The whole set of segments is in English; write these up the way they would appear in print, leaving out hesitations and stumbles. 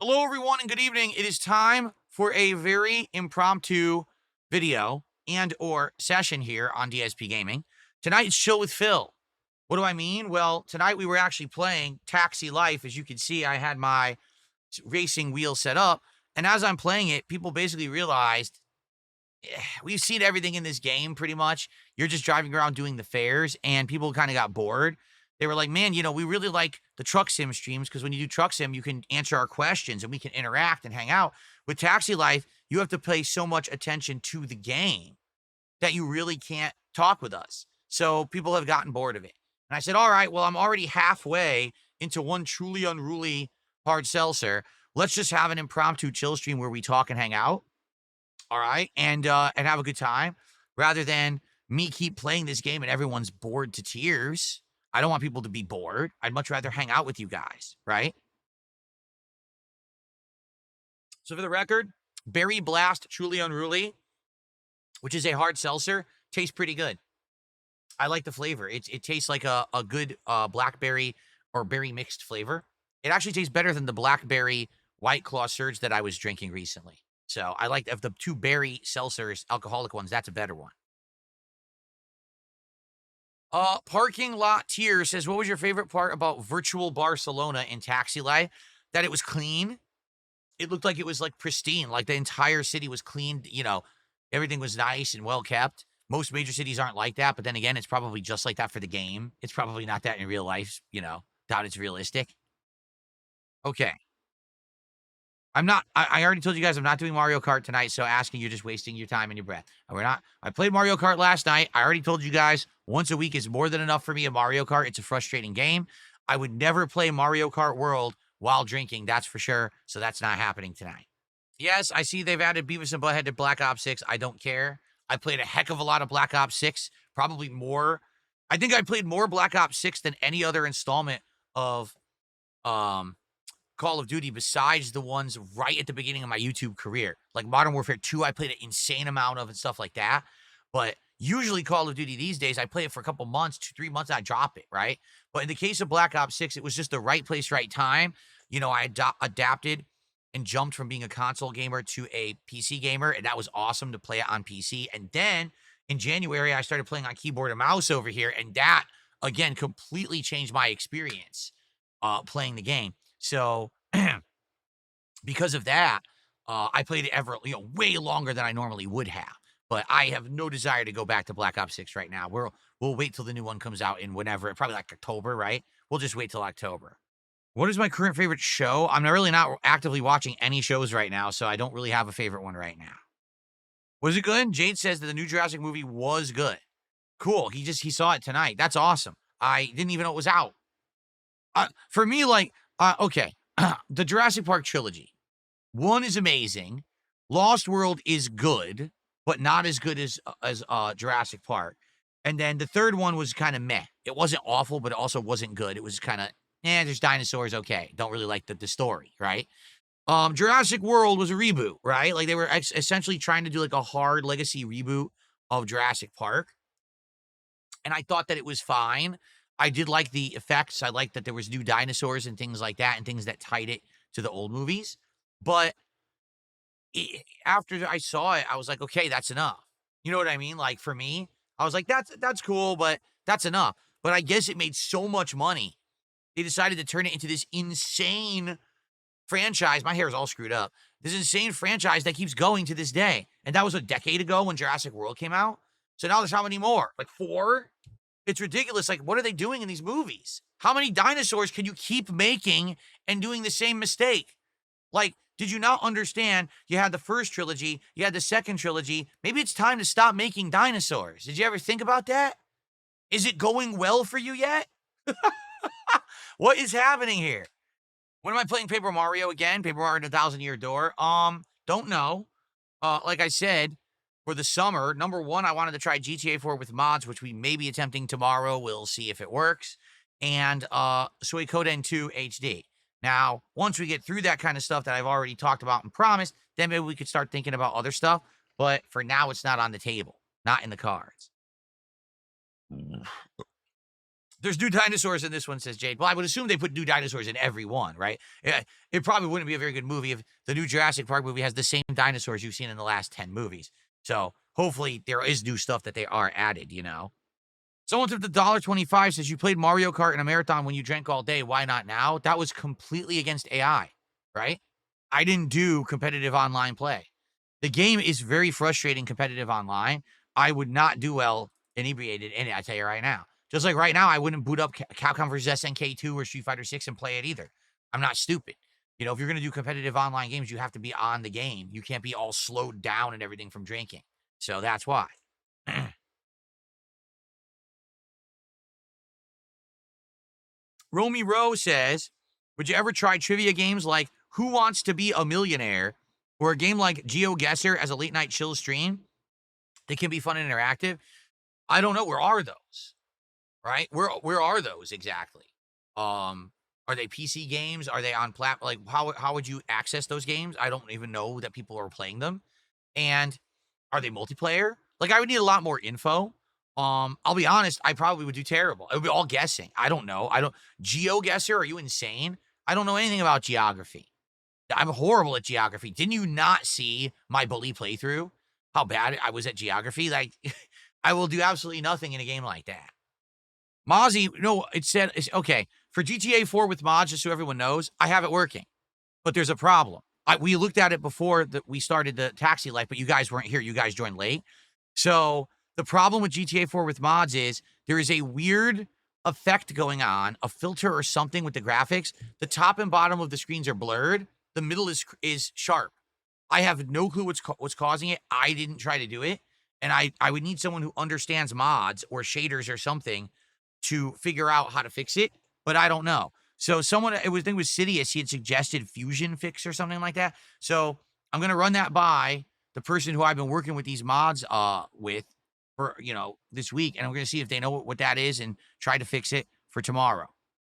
Hello, everyone, and good evening. It is time for a very impromptu video and or session here on DSP Gaming. Tonight's Chill with Phil. What do I mean? Well, tonight we were actually playing Taxi Life. As you can see, I had my racing wheel set up, and as I'm playing it, people basically realized we've seen everything in this game pretty much. You're just driving around doing the fairs, and people kind of got bored. They were like, man, we really like the truck sim streams because when you do truck sim, you can answer our questions and we can interact and hang out. With Taxi Life, you have to pay so much attention to the game that you really can't talk with us. So people have gotten bored of it. And I said, all right, well, I'm already halfway into one truly unruly hard seltzer. Let's just have an impromptu chill stream where we talk and hang out. All right. And have a good time rather than me keep playing this game and everyone's bored to tears. I don't want people to be bored. I'd much rather hang out with you guys, right? So for the record, Berry Blast Truly Unruly, which is a hard seltzer, tastes pretty good. I like the flavor. It tastes like a good blackberry or berry mixed flavor. It actually tastes better than the blackberry White Claw Surge that I was drinking recently. So I like of the two berry seltzers, alcoholic ones, that's a better one. Parking Lot Tier says, what was your favorite part about Virtual Barcelona in Taxi Life? That it was clean. It looked like it was like pristine, like the entire city was cleaned, everything was nice and well kept. Most major cities aren't like that, but then again, it's probably just like that for the game. It's probably not that in real life, doubt it's realistic. Okay. I already told you guys I'm not doing Mario Kart tonight, so asking you're just wasting your time and your breath. And we're not. I played Mario Kart last night. I already told you guys once a week is more than enough for me in Mario Kart. It's a frustrating game. I would never play Mario Kart World while drinking, that's for sure. So that's not happening tonight. Yes, I see they've added Beavis and Butthead to Black Ops 6. I don't care. I played a heck of a lot of Black Ops 6, probably more. I think I played more Black Ops 6 than any other installment of um Call of Duty besides the ones right at the beginning of my YouTube career. Like Modern Warfare 2, I played an insane amount of and stuff like that. But usually Call of Duty these days, I play it for a couple months, 2, 3 months, I drop it, right? But in the case of Black Ops 6, it was just the right place, right time. I adapted and jumped from being a console gamer to a PC gamer, and that was awesome to play it on PC. And then in January, I started playing on keyboard and mouse over here, and that, again, completely changed my experience playing the game. So because of that, I played it way longer than I normally would have. But I have no desire to go back to Black Ops 6 right now. We'll wait till the new one comes out in whenever, probably like October, right? We'll just wait till October. What is my current favorite show? I'm really not actively watching any shows right now, so I don't really have a favorite one right now. Was it good? Jade says that the new Jurassic movie was good. Cool. He saw it tonight. That's awesome. I didn't even know it was out. For me, okay, the Jurassic Park trilogy. One is amazing. Lost World is good, but not as good as Jurassic Park. And then the third one was kind of meh. It wasn't awful, but it also wasn't good. It was kind of, there's dinosaurs, okay. Don't really like the story, right? Jurassic World was a reboot, right? Like they were essentially trying to do like a hard legacy reboot of Jurassic Park. And I thought that it was fine. I did like the effects. I liked that there was new dinosaurs and things like that and things that tied it to the old movies. But after I saw it, I was like, okay, that's enough. You know what I mean? Like for me, I was like, that's cool, but that's enough. But I guess it made so much money. They decided to turn it into this insane franchise. My hair is all screwed up. This insane franchise that keeps going to this day. And that was a decade ago when Jurassic World came out. So now there's how many more? Like 4? It's ridiculous. Like, what are they doing in these movies? How many dinosaurs can you keep making and doing the same mistake? Like, did you not understand you had the first trilogy, you had the second trilogy? Maybe it's time to stop making dinosaurs. Did you ever think about that? Is it going well for you yet? What is happening here? When am I playing Paper Mario again? Paper Mario and the Thousand Year Door? Don't know. Like I said, for the summer, number one, I wanted to try GTA 4 with mods, which we may be attempting tomorrow. We'll see if it works. And Suikoden 2 HD. Now, once we get through that kind of stuff that I've already talked about and promised, then maybe we could start thinking about other stuff. But for now, it's not on the table, not in the cards. There's new dinosaurs in this one, says Jade. Well, I would assume they put new dinosaurs in every one, right? It probably wouldn't be a very good movie if the new Jurassic Park movie has the same dinosaurs you've seen in the last 10 movies. So hopefully there is new stuff that they are added, you know? Someone took the $1.25 says you played Mario Kart in a marathon when you drank all day. Why not now? That was completely against AI, right? I didn't do competitive online play. The game is very frustrating competitive online. I would not do well inebriated in it, I tell you right now. Just like right now, I wouldn't boot up Capcom vs. SNK 2 or Street Fighter 6 and play it either. I'm not stupid. You know, if you're going to do competitive online games, you have to be on the game. You can't be all slowed down and everything from drinking. So that's why. Romy Rowe says, would you ever try trivia games like Who Wants to Be a Millionaire or a game like GeoGuessr as a late night chill stream? They can be fun and interactive. I don't know. Where are those? Right? Where are those exactly? Are they PC games? Are they on like how would you access those games? I don't even know that people are playing them. And are they multiplayer? Like I would need a lot more info. I'll be honest, I probably would do terrible. It would be all guessing. I don't know. GeoGuessr, are you insane? I don't know anything about geography. I'm horrible at geography. Didn't you not see my bully playthrough? How bad I was at geography? Like, I will do absolutely nothing in a game like that. Mozzie, no, it said, okay, for GTA 4 with mods, just so everyone knows, I have it working. But there's a problem. We looked at it before that we started the taxi life, but you guys weren't here. You guys joined late. So the problem with GTA 4 with mods is there is a weird effect going on, a filter or something with the graphics. The top and bottom of the screens are blurred. The middle is sharp. I have no clue what's causing it. I didn't try to do it. And I would need someone who understands mods or shaders or something to figure out how to fix it, but I don't know. So someone, I think it was Sidious, he had suggested Fusion Fix or something like that. So I'm going to run that by the person who I've been working with these mods with for, you know, this week. And I'm going to see if they know what that is and try to fix it for tomorrow.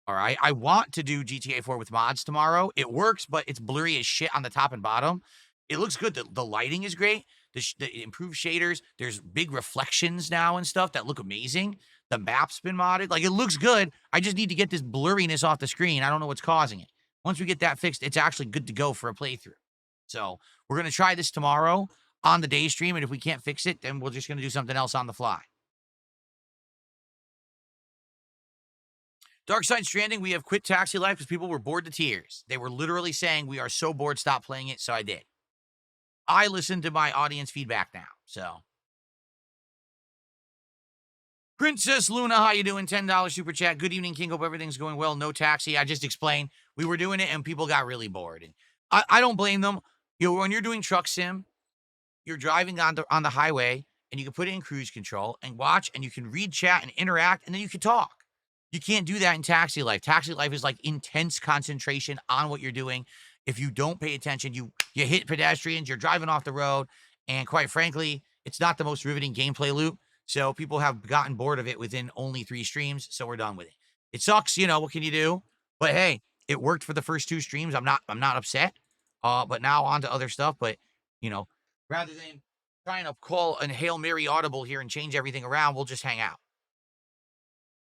All right. I want to do GTA 4 with mods tomorrow. It works, but it's blurry as shit on the top and bottom. It looks good. The lighting is great. The improved shaders. There's big reflections now and stuff that look amazing. The map's been modded. Like, it looks good. I just need to get this blurriness off the screen. I don't know what's causing it. Once we get that fixed, it's actually good to go for a playthrough. So we're going to try this tomorrow on the day stream. And if we can't fix it, then we're just going to do something else on the fly. Dark Side Stranding, we have quit Taxi Life because people were bored to tears. They were literally saying, we are so bored, stop playing it. So I did. I listen to my audience feedback now. So Princess Luna, how you doing? $10 super chat. Good evening, King. Hope everything's going well. No taxi. I just explained we were doing it and people got really bored. And I don't blame them. You know, when you're doing truck sim, you're driving on the highway and you can put it in cruise control and watch and you can read chat and interact and then you can talk. You can't do that in Taxi Life. Taxi Life is like intense concentration on what you're doing. If you don't pay attention, you hit pedestrians, you're driving off the road. And quite frankly, it's not the most riveting gameplay loop. So people have gotten bored of it within only 3 streams. So we're done with it. It sucks, you know, what can you do? But hey, it worked for the first 2 streams. I'm not upset. But now on to other stuff. But, you know, rather than trying to call an Hail Mary audible here and change everything around, we'll just hang out.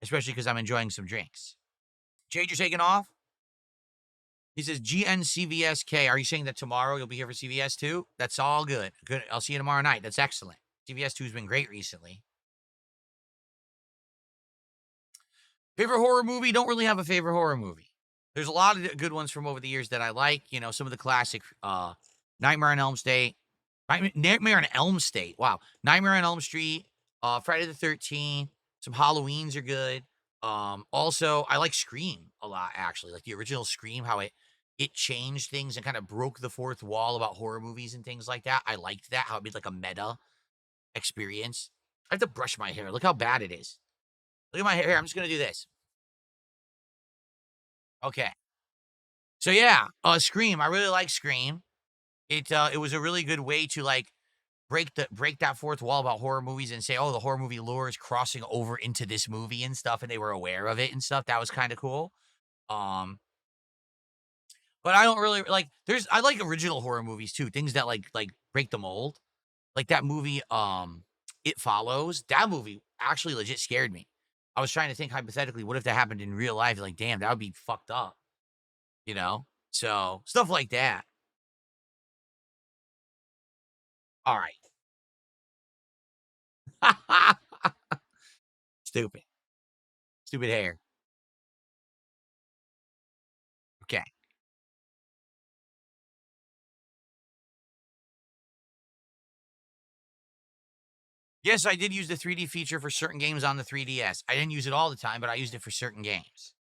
Especially because I'm enjoying some drinks. Jade, you're taking off? He says, GNCVSK. Are you saying that tomorrow you'll be here for CVS 2? That's all good. Good. I'll see you tomorrow night. That's excellent. CVS 2 has been great recently. Favorite horror movie? Don't really have a favorite horror movie. There's a lot of good ones from over the years that I like. You know, some of the classic Nightmare on Elm Street. Nightmare on Elm Street. Wow. Nightmare on Elm Street. Friday the 13th. Some Halloweens are good. Also, I like Scream a lot, actually. Like the original Scream, how it changed things and kind of broke the fourth wall about horror movies and things like that. I liked that, how it made like a meta experience. I have to brush my hair. Look how bad it is. Look at my hair. I'm just going to do this. Okay. So yeah, Scream. I really like Scream. It was a really good way to like break that fourth wall about horror movies and say, oh, the horror movie lore is crossing over into this movie and stuff, and they were aware of it and stuff. That was kind of cool. But I don't really like. I like original horror movies too. Things that like break the mold. Like that movie, It Follows. That movie actually legit scared me. I was trying to think hypothetically, what if that happened in real life? Like, damn, that would be fucked up, you know? So stuff like that. All right. Stupid. Stupid hair. Okay. Yes, I did use the 3D feature for certain games on the 3DS. I didn't use it all the time, but I used it for certain games.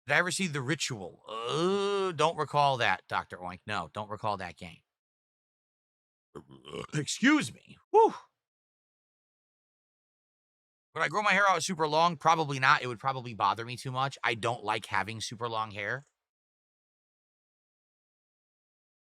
Did I ever see The Ritual? Don't recall that, Dr. Oink. No, don't recall that game. Excuse me. Whew. Would I grow my hair out super long? Probably not. It would probably bother me too much. I don't like having super long hair.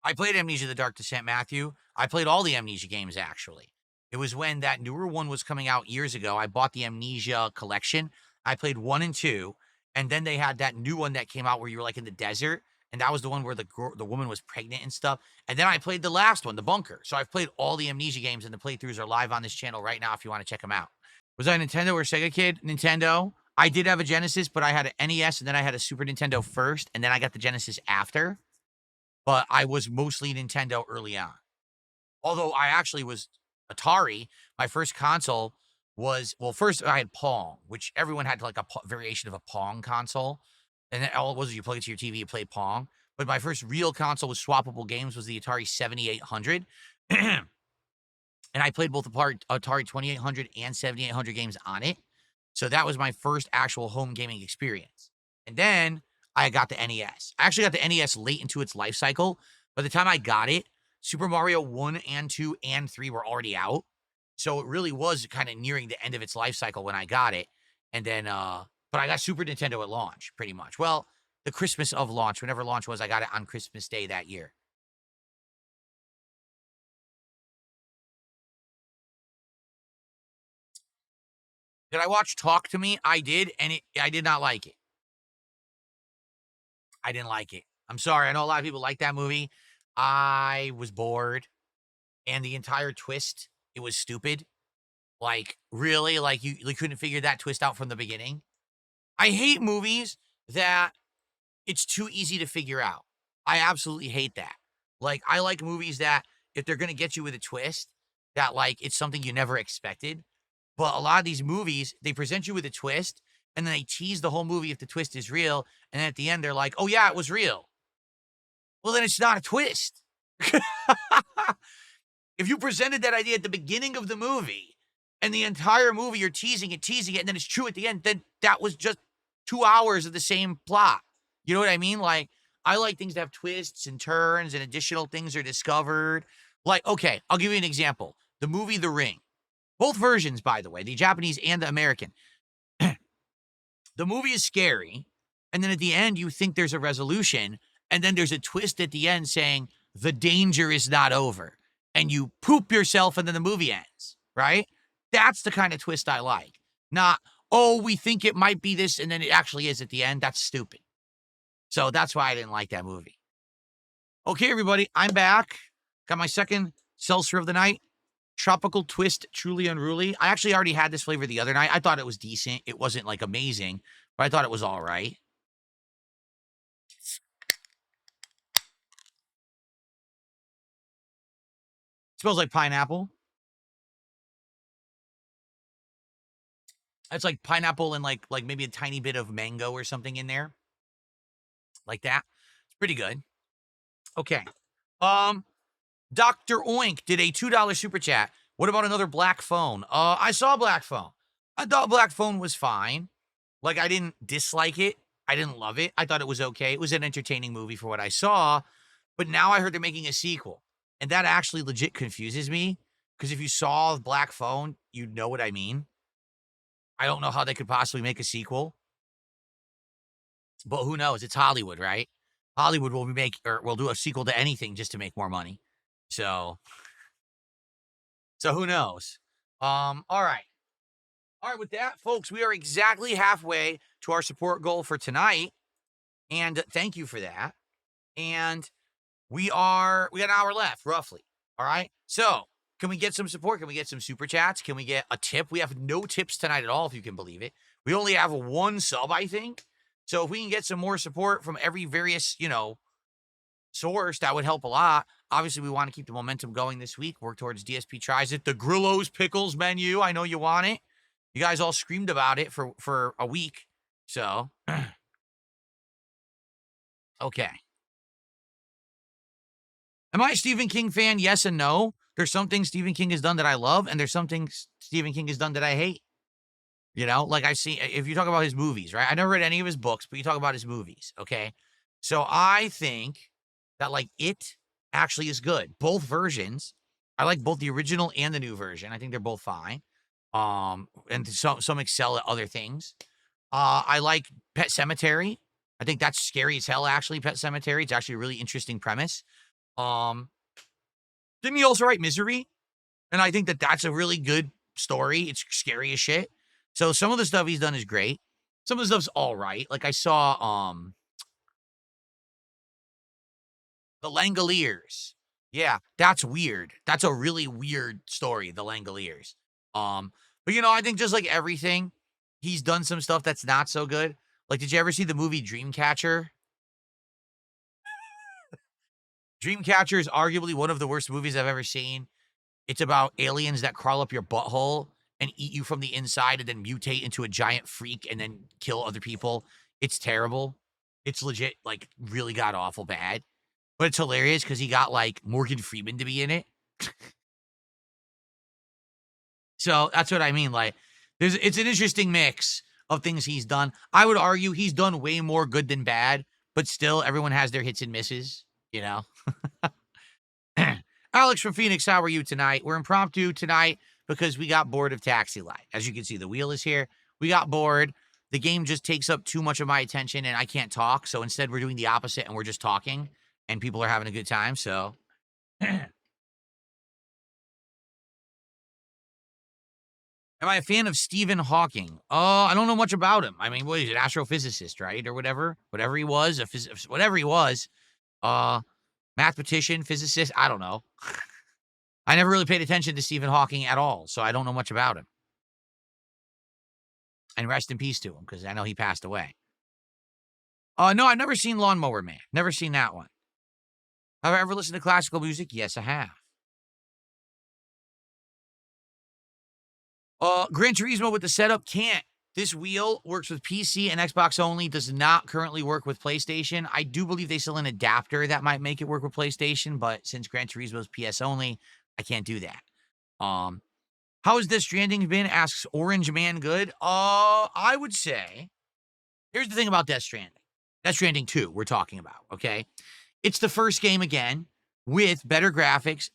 I played Amnesia: The Dark Descent, Matthew. I played all the Amnesia games, actually. It was when that newer one was coming out years ago. I bought the Amnesia collection. I played 1 and 2, and then they had that new one that came out where you were, like, in the desert, and that was the one where the woman was pregnant and stuff, and then I played the last one, The Bunker. So I've played all the Amnesia games, and the playthroughs are live on this channel right now if you wanna check them out. Was I a Nintendo or Sega kid? Nintendo. I did have a Genesis, but I had an NES, and then I had a Super Nintendo first, and then I got the Genesis after. But I was mostly Nintendo early on. Although I actually was Atari. My first console was, well, first I had Pong, which everyone had like a variation of a Pong console. And then all it was you plug it to your TV, you play Pong. But my first real console with swappable games was the Atari 7800. And I played both the Atari 2800 and 7800 games on it. So that was my first actual home gaming experience. And then I got the NES. I actually got the NES late into its life cycle. By the time I got it, Super Mario 1 and 2 and 3 were already out. So it really was kind of nearing the end of its life cycle when I got it. And then, but I got Super Nintendo at launch, pretty much. Well, the Christmas of launch, whenever launch was, I got it on Christmas Day that year. Did I watch Talk to Me? I did, and I did not like it. I didn't like it. I'm sorry. I know a lot of people like that movie. I was bored, and the entire twist, it was stupid. Like, really? Like, you couldn't figure that twist out from the beginning? I hate movies that it's too easy to figure out. I absolutely hate that. Like, I like movies that if they're gonna get you with a twist, that, like, it's something you never expected. But a lot of these movies, they present you with a twist, and then they tease the whole movie if the twist is real, and then at the end, they're like, "Oh, yeah, it was real." Well, then it's not a twist. If you presented that idea at the beginning of the movie, and the entire movie you're teasing it, and then it's true at the end, then that was just 2 hours of the same plot. You know what I mean? Like, I like things to have twists and turns and additional things are discovered. Like, okay, I'll give you an example. The movie The Ring. Both versions, by the way, the Japanese and the American. The movie is scary, and then at the end, you think there's a resolution, and then there's a twist at the end saying, the danger is not over. And you poop yourself, and then the movie ends, right? That's the kind of twist I like. Not, oh, we think it might be this, and then it actually is at the end. That's stupid. So that's why I didn't like that movie. Okay, everybody, I'm back. Got my second seltzer of the night. Tropical Twist Truly Unruly. I actually already had this flavor the other night. I thought it was decent. It wasn't like amazing, but I thought it was all right. It smells like pineapple. It's like pineapple and like maybe a tiny bit of mango or something in there. Like that. It's pretty good. Okay. Dr. Oink did a $2 super chat. What about another Black Phone? I saw Black Phone. I thought Black Phone was fine. Like, I didn't dislike it. I didn't love it. I thought it was okay. It was an entertaining movie for what I saw. But now I heard they're making a sequel. And that actually legit confuses me. Because if you saw Black Phone, you'd know what I mean. I don't know how they could possibly make a sequel. But who knows? It's Hollywood, right? Hollywood will do a sequel to anything just to make more money. So who knows? All right. All right, with that, folks, we are exactly halfway to our support goal for tonight. And thank you for that. And we got an hour left, roughly. All right. So can we get some support? Can we get some super chats? Can we get a tip? We have no tips tonight at all, if you can believe it. We only have one sub, I think. So if we can get some more support from every various, source, that would help a lot. Obviously, we want to keep the momentum going this week. Work towards DSP tries it. The Grillo's Pickles menu. I know you want it. You guys all screamed about it for a week. So, okay. Am I a Stephen King fan? Yes and no. There's some things Stephen King has done that I love, and there's some things Stephen King has done that I hate. Like I see, if you talk about his movies, right? I never read any of his books, but you talk about his movies, okay? So I think that like It actually is good. Both versions. I like both the original and the new version. I think they're both fine. And some excel at other things. I like Pet Cemetery. I think that's scary as hell, actually, Pet Cemetery. It's actually a really interesting premise. Didn't he also write Misery? And I think that that's a really good story. It's scary as shit. So some of the stuff he's done is great. Some of the stuff's all right. Like I saw The Langoliers. Yeah, that's weird. That's a really weird story, The Langoliers. But I think just like everything, he's done some stuff that's not so good. Like, did you ever see the movie Dreamcatcher? Dreamcatcher is arguably one of the worst movies I've ever seen. It's about aliens that crawl up your butthole and eat you from the inside and then mutate into a giant freak and then kill other people. It's terrible. It's legit, like, really god awful bad. But it's hilarious because he got, like, Morgan Freeman to be in it. So that's what I mean. Like, it's an interesting mix of things he's done. I would argue he's done way more good than bad, but still, everyone has their hits and misses, Alex from Phoenix, how are you tonight? We're impromptu tonight because we got bored of Taxi Light. As you can see, the wheel is here. We got bored. The game just takes up too much of my attention and I can't talk. So instead, we're doing the opposite and we're just talking and people are having a good time. So, am I a fan of Stephen Hawking? I don't know much about him. I mean, what is it, astrophysicist, right? Or whatever he was, whatever he was. Mathematician, physicist, I don't know. I never really paid attention to Stephen Hawking at all, so I don't know much about him. And rest in peace to him, because I know he passed away. No, I've never seen Lawnmower Man. Never seen that one. Have I ever listened to classical music? Yes, I have. Gran Turismo with the setup can't. This wheel works with PC and Xbox only, does not currently work with PlayStation. I do believe they sell an adapter that might make it work with PlayStation, but since Gran Turismo is PS only, I can't do that. How has Death Stranding been? Asks Orange Man Good. I would say, here's the thing about Death Stranding. Death Stranding 2, we're talking about, okay? It's the first game again with better graphics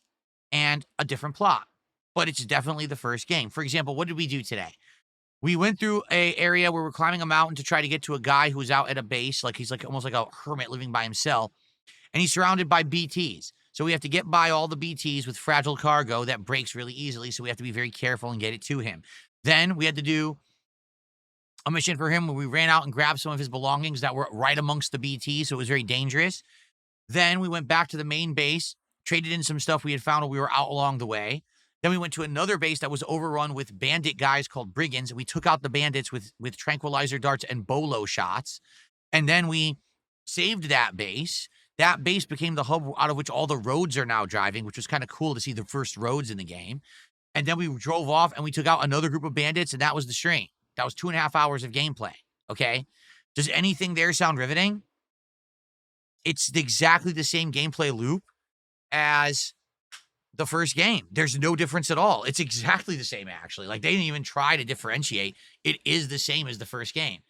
and a different plot, but it's definitely the first game. For example, what did we do today? We went through a area where we're climbing a mountain to try to get to a guy who's out at a base, like he's like almost like a hermit living by himself, and he's surrounded by BTs. So we have to get by all the BTs with fragile cargo that breaks really easily, so we have to be very careful and get it to him. Then we had to do a mission for him where we ran out and grabbed some of his belongings that were right amongst the BTs, so it was very dangerous. Then we went back to the main base, traded in some stuff we had found while we were out along the way. Then we went to another base that was overrun with bandit guys called brigands. We took out the bandits with tranquilizer darts and bolo shots. And then we saved that base. That base became the hub out of which all the roads are now driving, which was kind of cool to see the first roads in the game. And then we drove off and we took out another group of bandits, and that was the stream. That was 2.5 hours of gameplay, okay? Does anything there sound riveting? It's exactly the same gameplay loop as the first game. There's no difference at all. It's exactly the same, actually. Like, they didn't even try to differentiate. It is the same as the first game.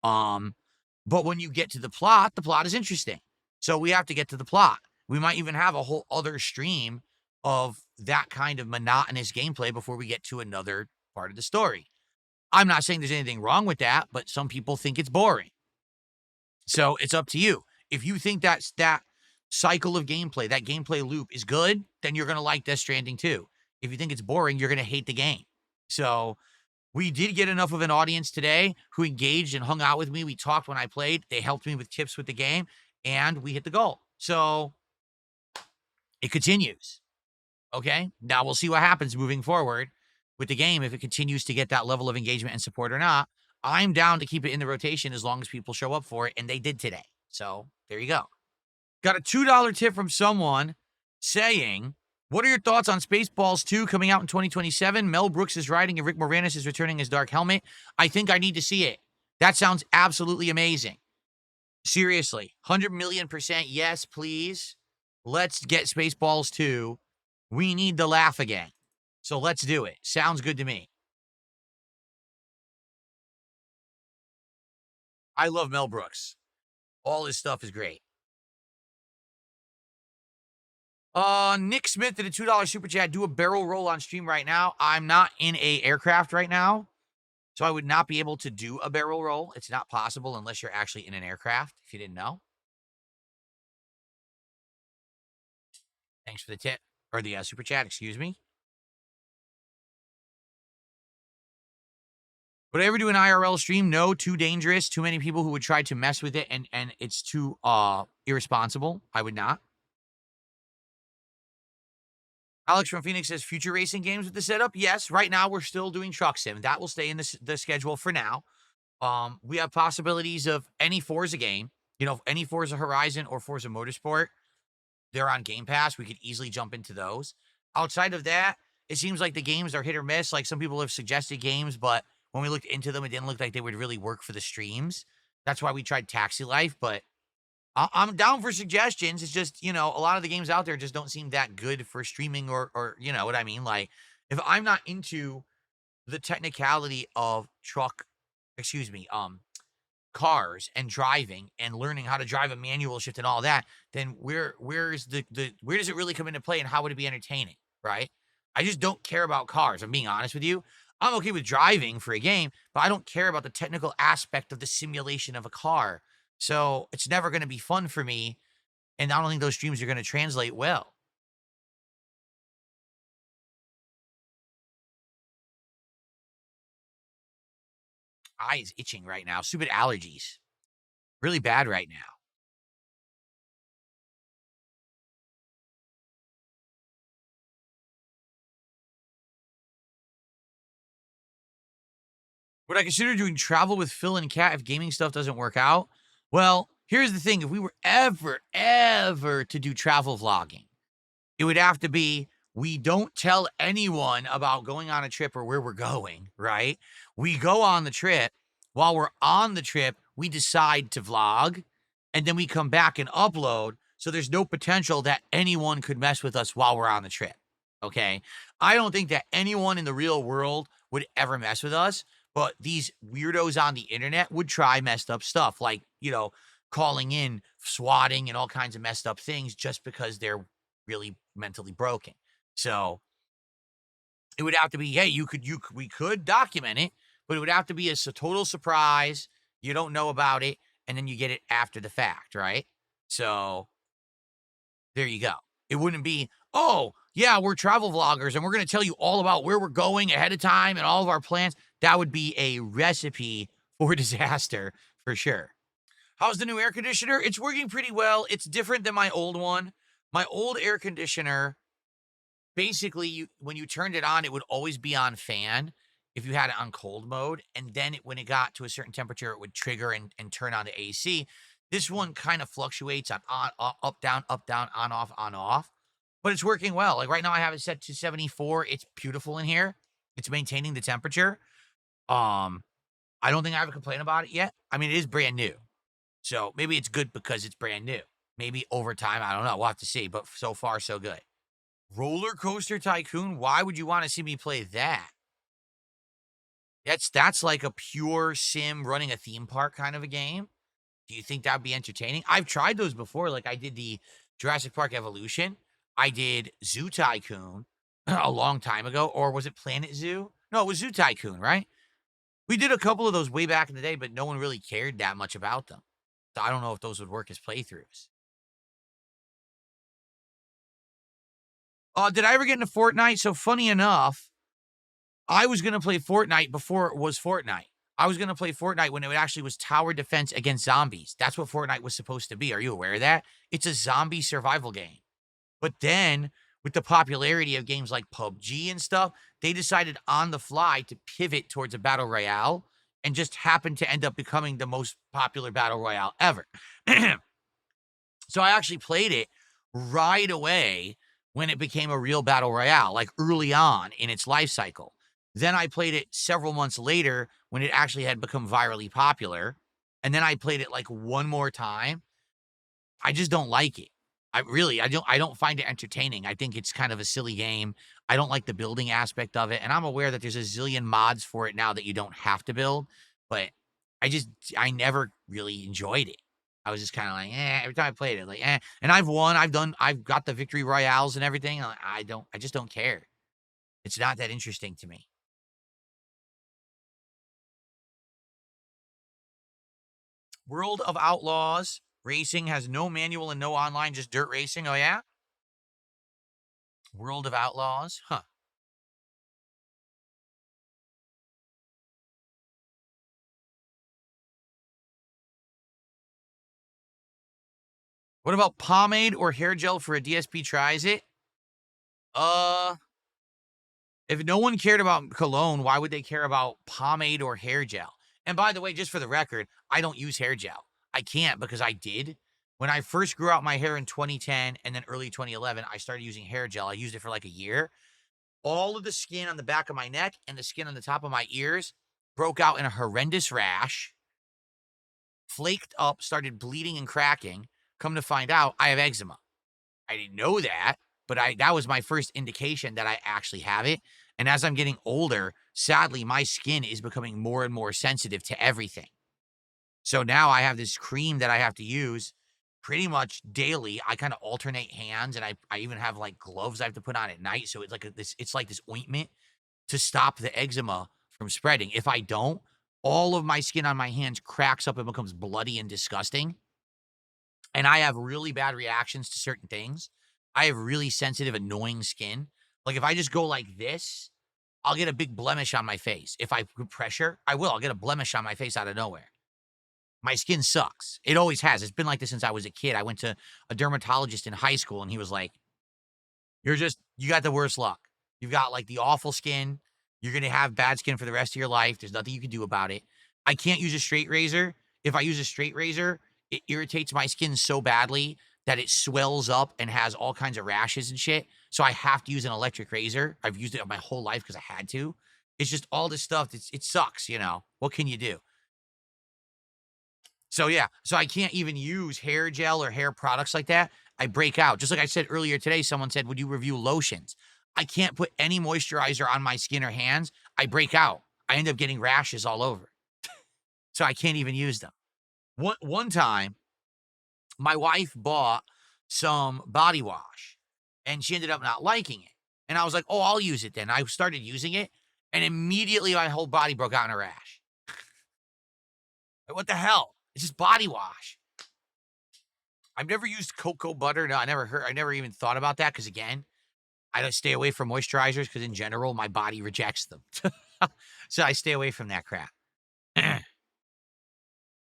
But when you get to the plot is interesting. So we have to get to the plot. We might even have a whole other stream of that kind of monotonous gameplay before we get to another part of the story. I'm not saying there's anything wrong with that, but some people think it's boring. So it's up to you. If you think that cycle of gameplay, that gameplay loop is good, then you're going to like Death Stranding 2. If you think it's boring, you're going to hate the game. So we did get enough of an audience today who engaged and hung out with me. We talked when I played. They helped me with tips with the game, and we hit the goal. So it continues. Okay? Now we'll see what happens moving forward with the game, if it continues to get that level of engagement and support or not. I'm down to keep it in the rotation as long as people show up for it, and they did today. So there you go. Got a $2 tip from someone saying, what are your thoughts on Spaceballs 2 coming out in 2027? Mel Brooks is writing and Rick Moranis is returning as Dark Helmet. I think I need to see it. That sounds absolutely amazing. Seriously, 100 million% yes, please. Let's get Spaceballs 2. We need to laugh again. So let's do it. Sounds good to me. I love Mel Brooks. All his stuff is great. Nick Smith did a $2 super chat. Do a barrel roll on stream right now. I'm not in a aircraft right now, so I would not be able to do a barrel roll. It's not possible unless you're actually in an aircraft, if you didn't know. Thanks for the tip, or the super chat, excuse me. Would I ever do an IRL stream? No, too dangerous. Too many people who would try to mess with it, and it's too irresponsible. I would not. Alex from Phoenix says future racing games with the setup. Yes, right now we're still doing Truck Sim. That will stay in the schedule for now. We have possibilities of any Forza game, any Forza Horizon or Forza Motorsport. They're on Game Pass. We could easily jump into those. Outside of that, it seems like the games are hit or miss. Like some people have suggested games, but when we looked into them, it didn't look like they would really work for the streams. That's why we tried Taxi Life, but I'm down for suggestions. It's just, a lot of the games out there just don't seem that good for streaming or you know what I mean? Like, if I'm not into the technicality of cars and driving and learning how to drive a manual shift and all that, then where does it really come into play and how would it be entertaining, right? I just don't care about cars. I'm being honest with you. I'm okay with driving for a game, but I don't care about the technical aspect of the simulation of a car. So it's never going to be fun for me. And I don't think those streams are going to translate well. Eyes itching right now. Stupid allergies. Really bad right now. Would I consider doing travel with Phil and Kat if gaming stuff doesn't work out? Well, here's the thing. If we were ever to do travel vlogging, it would have to be, we don't tell anyone about going on a trip or where we're going, right? We go on the trip. While we're on the trip, we decide to vlog, and then we come back and upload. So there's no potential that anyone could mess with us while we're on the trip. Okay. I don't think that anyone in the real world would ever mess with us, but these weirdos on the internet would try messed up stuff like, calling in, swatting, and all kinds of messed up things just because they're really mentally broken. So it would have to be, hey, we could document it, but it would have to be a total surprise. You don't know about it, and then you get it after the fact, right? So there you go. It wouldn't be, oh, yeah, we're travel vloggers and we're going to tell you all about where we're going ahead of time and all of our plans. That would be a recipe for disaster for sure. How's the new air conditioner? It's working pretty well. It's different than my old one. My old air conditioner, basically, when you turned it on, it would always be on fan if you had it on cold mode. And then when it got to a certain temperature, it would trigger and turn on the AC. This one kind of fluctuates on up, down, on, off. But it's working well. Like right now, I have it set to 74. It's beautiful in here. It's maintaining the temperature. I don't think I have a complaint about it yet. I mean, it is brand new. So maybe it's good because it's brand new. Maybe over time, I don't know. We'll have to see. But so far, so good. Roller Coaster Tycoon? Why would you want to see me play that? That's like a pure sim running a theme park kind of a game. Do you think that'd be entertaining? I've tried those before. Like I did the Jurassic Park Evolution. I did Zoo Tycoon a long time ago. Or was it Planet Zoo? No, it was Zoo Tycoon, right? We did a couple of those way back in the day, but no one really cared that much about them. So I don't know if those would work as playthroughs. Did I ever get into Fortnite? So funny enough, I was going to play Fortnite before it was Fortnite. I was going to play Fortnite when it actually was tower defense against zombies. That's what Fortnite was supposed to be. Are you aware of that? It's a zombie survival game. But then with the popularity of games like PUBG and stuff, they decided on the fly to pivot towards a battle royale. and just happened to end up becoming the most popular battle royale ever. So I actually played it right away when it became a real battle royale, like early on in its life cycle. Then I played it several months later when it actually had become virally popular. And then I played it like one more time. I just don't like it. I don't find it entertaining. I think it's kind of a silly game. I don't like the building aspect of it. And I'm aware that there's a zillion mods for it now that you don't have to build, but I never really enjoyed it. I was just kind of like, every time I played it, like, And I've won. I've got the victory royales and everything. I just don't care. It's not that interesting to me. World of Outlaws racing has no manual and no online, just dirt racing. Oh yeah? World of Outlaws? Huh. What about pomade or hair gel for a DSP tries it? Uh, if no one cared about cologne, why would they care about pomade or hair gel? And by the way, just for the record, I don't use hair gel. I can't because I did. When I first grew out my hair in 2010 and then early 2011, I started using hair gel. I used it for like a year. All of the skin on the back of my neck and the skin on the top of my ears broke out in a horrendous rash, flaked up, started bleeding and cracking. Come to find out, I have eczema. I didn't know that, but that was my first indication that I actually have it. And as I'm getting older, sadly, my skin is becoming more and more sensitive to everything. So now I have this cream that I have to use pretty much daily. I kind of alternate hands, and I even have like gloves I have to put on at night. So it's like this ointment to stop the eczema from spreading. If I don't, all of my skin on my hands cracks up and becomes bloody and disgusting. And I have really bad reactions to certain things. I have really sensitive, annoying skin. Like if I just go like this, I'll get a big blemish on my face. If I put pressure, I will. I'll get a blemish on my face out of nowhere. My skin sucks. It always has. It's been like this since I was a kid. I went to a dermatologist in high school and he was like, you got the worst luck. You've got like the awful skin. You're going to have bad skin for the rest of your life. There's nothing you can do about it. I can't use a straight razor. If I use a straight razor, it irritates my skin so badly that it swells up and has all kinds of rashes and shit. So I have to use an electric razor. I've used it my whole life because I had to. It's just all this stuff. It sucks, you know. What can you do? So yeah, so I can't even use hair gel or hair products like that. I break out. Just like I said earlier today, someone said, would you review lotions? I can't put any moisturizer on my skin or hands. I break out. I end up getting rashes all over. So I can't even use them. One time, my wife bought some body wash and she ended up not liking it. And I was like, oh, I'll use it then. I started using it and immediately my whole body broke out in a rash. Like, what the hell? It's just body wash. I've never used cocoa butter. No, I never even thought about that because again, I don't stay away from moisturizers because in general, my body rejects them. So I stay away from that crap.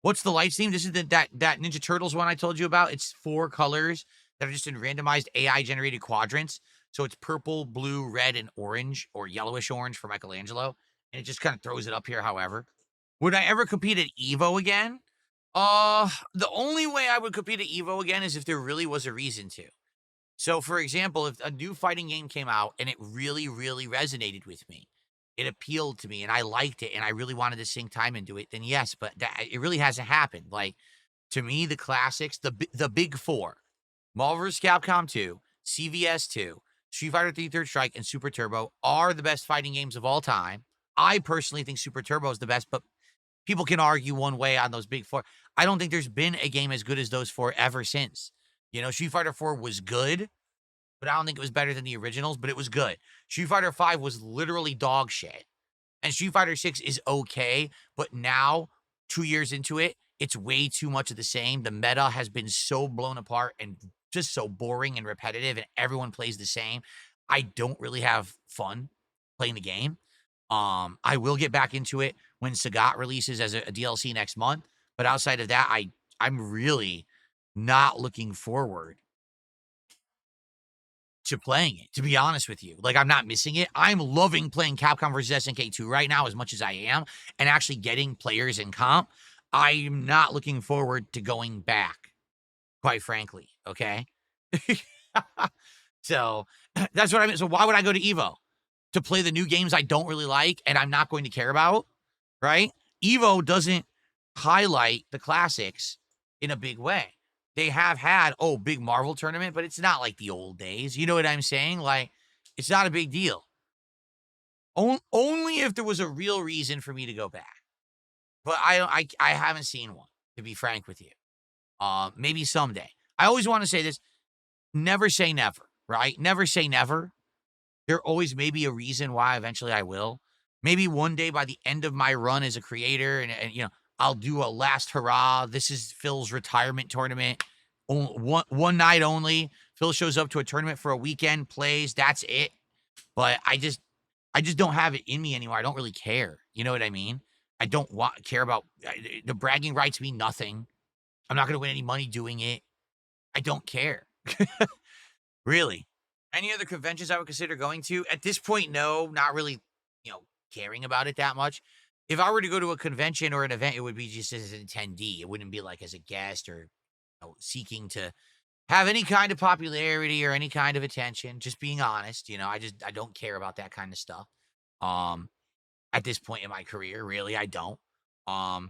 What's the lights theme? This is that Ninja Turtles one I told you about. It's 4 colors that are just in randomized AI generated quadrants. So it's purple, blue, red, and orange, or yellowish orange for Michelangelo. And it just kind of throws it up here, however. Would I ever compete at Evo again? The only way I would compete at Evo again is if there really was a reason to. So, for example, if a new fighting game came out and it really, really resonated with me, it appealed to me and I liked it and I really wanted to sink time into it, then yes, but it really hasn't happened. Like, to me, the classics, the big 4, Marvel vs. Capcom 2, CVS 2, Street Fighter 3 Third Strike, and Super Turbo are the best fighting games of all time. I personally think Super Turbo is the best, but people can argue one way on those big 4. I don't think there's been a game as good as those 4 ever since. You know, Street Fighter 4 was good, but I don't think it was better than the originals, but it was good. Street Fighter 5 was literally dog shit. And Street Fighter 6 is okay, but now, 2 years into it, it's way too much of the same. The meta has been so blown apart and just so boring and repetitive, and everyone plays the same. I don't really have fun playing the game. I will get back into it when Sagat releases as a DLC next month. But outside of that, I'm really not looking forward to playing it, to be honest with you. Like, I'm not missing it. I'm loving playing Capcom vs. SNK 2 right now as much as I am, and actually getting players in comp. I'm not looking forward to going back, quite frankly, okay? So, that's what I mean. So why would I go to EVO? To play the new games I don't really like and I'm not going to care about, right? EVO doesn't highlight the classics in a big way. They have had, big Marvel tournament, but it's not like the old days. You know what I'm saying? Like, it's not a big deal. Only if there was a real reason for me to go back. But I haven't seen one, to be frank with you. Maybe someday. I always want to say this: never say never, right? Never say never. There always may be a reason why eventually I will. Maybe one day by the end of my run as a creator, and I'll do a last hurrah. This is Phil's retirement tournament. One night only. Phil shows up to a tournament for a weekend, plays. That's it. But I just don't have it in me anymore. I don't really care. You know what I mean? I don't care about the bragging rights mean nothing. I'm not going to win any money doing it. I don't care. Really. Any other conventions I would consider going to? At this point, no, not really, caring about it that much. If I were to go to a convention or an event, it would be just as an attendee. It wouldn't be like as a guest or seeking to have any kind of popularity or any kind of attention. Just being honest, I don't care about that kind of stuff. At this point in my career, really, I don't. No,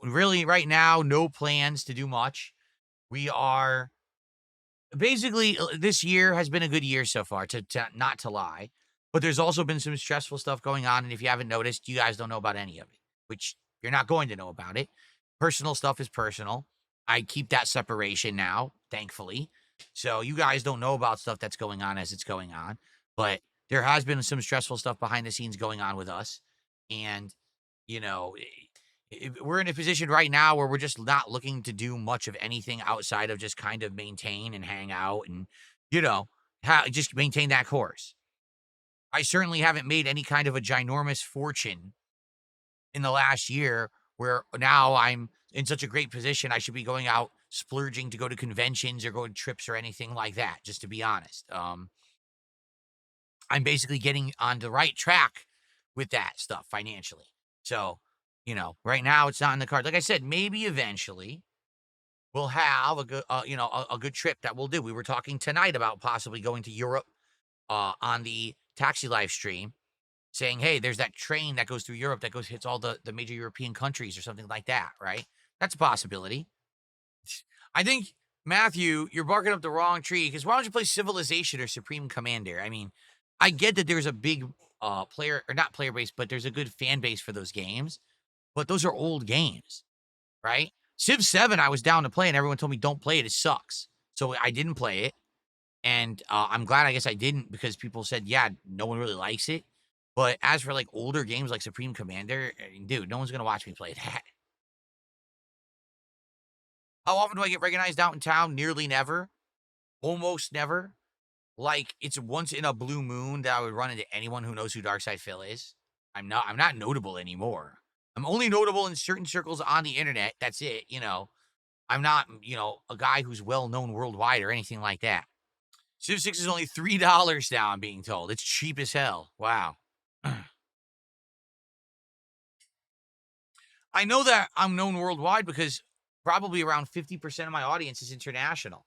really, right now, no plans to do much. We are basically, this year has been a good year so far, to not to lie. But there's also been some stressful stuff going on, and if you haven't noticed, you guys don't know about any of it, which you're not going to know about it. Personal stuff is personal. I keep that separation now, thankfully. So you guys don't know about stuff that's going on as it's going on. But there has been some stressful stuff behind the scenes going on with us. And, we're in a position right now where we're just not looking to do much of anything outside of just kind of maintain and hang out and, just maintain that course. I certainly haven't made any kind of a ginormous fortune in the last year where now I'm in such a great position. I should be going out splurging to go to conventions or go to trips or anything like that, just to be honest. I'm basically getting on the right track with that stuff financially. So, right now it's not in the cards. Like I said, maybe eventually we'll have a good, a good trip that we'll do. We were talking tonight about possibly going to Europe on the Taxi live stream, saying, hey, there's that train that goes through Europe that hits all the major European countries or something like that, right? That's a possibility. I think, Matthew, you're barking up the wrong tree, because why don't you play Civilization or Supreme Commander? I mean, I get that there's a big player, or not player base, but there's a good fan base for those games, but those are old games, right? Civ 7, I was down to play, and everyone told me don't play it. It sucks. So I didn't play it. And I'm glad, I guess I didn't, because people said, yeah, no one really likes it. But as for like older games like Supreme Commander, dude, no one's going to watch me play that. How often do I get recognized out in town? Nearly never. Almost never. Like, it's once in a blue moon that I would run into anyone who knows who Darkside Phil is. I'm not notable anymore. I'm only notable in certain circles on the internet. That's it, I'm not, a guy who's well known worldwide or anything like that. Civ 6 is only $3 now, I'm being told. It's cheap as hell. Wow. I know that I'm known worldwide because probably around 50% of my audience is international.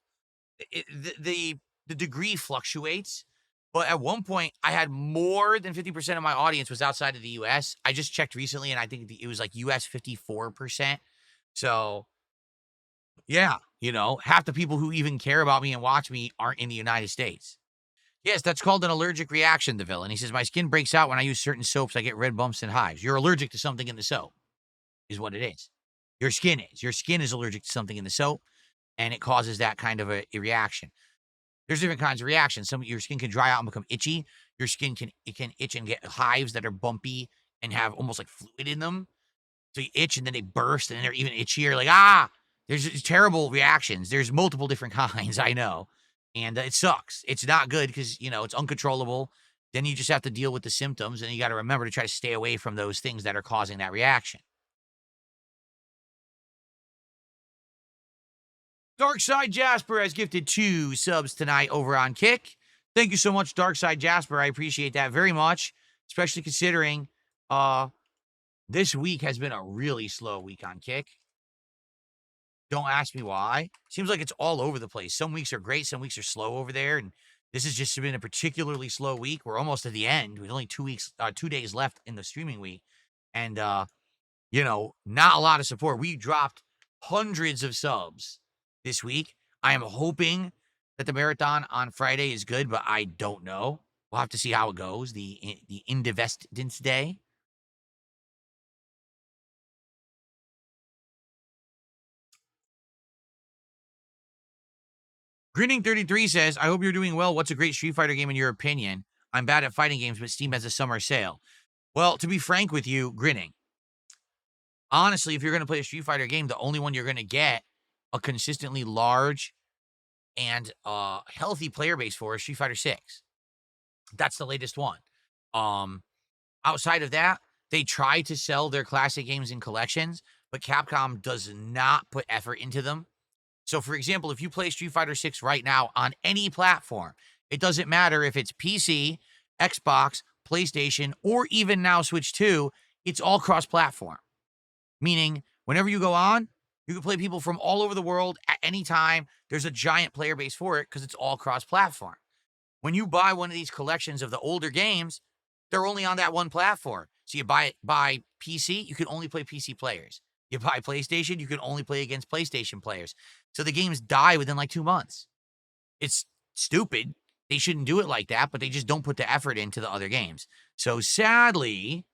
The degree fluctuates, but at one point I had more than 50% of my audience was outside of the US. I just checked recently, and I think it was like US 54%. So yeah, half the people who even care about me and watch me aren't in the United States. Yes, that's called an allergic reaction, the villain. He says, my skin breaks out when I use certain soaps. I get red bumps and hives. You're allergic to something in the soap, is what it is. Your skin is. Your skin is allergic to something in the soap, and it causes that kind of a reaction. There's different kinds of reactions. Your skin can dry out and become itchy. Your skin can itch and get hives that are bumpy and have almost like fluid in them. So you itch and then they burst and then they're even itchier. Like, there's terrible reactions. There's multiple different kinds, I know. And it sucks. It's not good because, it's uncontrollable. Then you just have to deal with the symptoms, and you got to remember to try to stay away from those things that are causing that reaction. Darkside Jasper has gifted 2 subs tonight over on Kick. Thank you so much, Darkside Jasper. I appreciate that very much, especially considering this week has been a really slow week on Kick. Don't ask me why. Seems like it's all over the place. Some weeks are great, some weeks are slow over there, and this has just been a particularly slow week. We're almost at the end. With only 2 days left in the streaming week, and not a lot of support. We dropped hundreds of subs this week. I am hoping that the marathon on Friday is good, but I don't know. We'll have to see how it goes. The Indivestance Day. Grinning33 says, I hope you're doing well. What's a great Street Fighter game in your opinion? I'm bad at fighting games, but Steam has a summer sale. Well, to be frank with you, Grinning, honestly, if you're going to play a Street Fighter game, the only one you're going to get a consistently large and healthy player base for is Street Fighter 6. That's the latest one. Outside of that, they try to sell their classic games in collections, but Capcom does not put effort into them. So, for example, if you play Street Fighter 6 right now on any platform, it doesn't matter if it's PC, Xbox, PlayStation, or even now Switch 2, it's all cross-platform. Meaning, whenever you go on, you can play people from all over the world at any time. There's a giant player base for it because it's all cross-platform. When you buy one of these collections of the older games, they're only on that one platform. So you buy PC, you can only play PC players. You buy PlayStation, you can only play against PlayStation players. So the games die within like 2 months. It's stupid. They shouldn't do it like that, but they just don't put the effort into the other games. So sadly,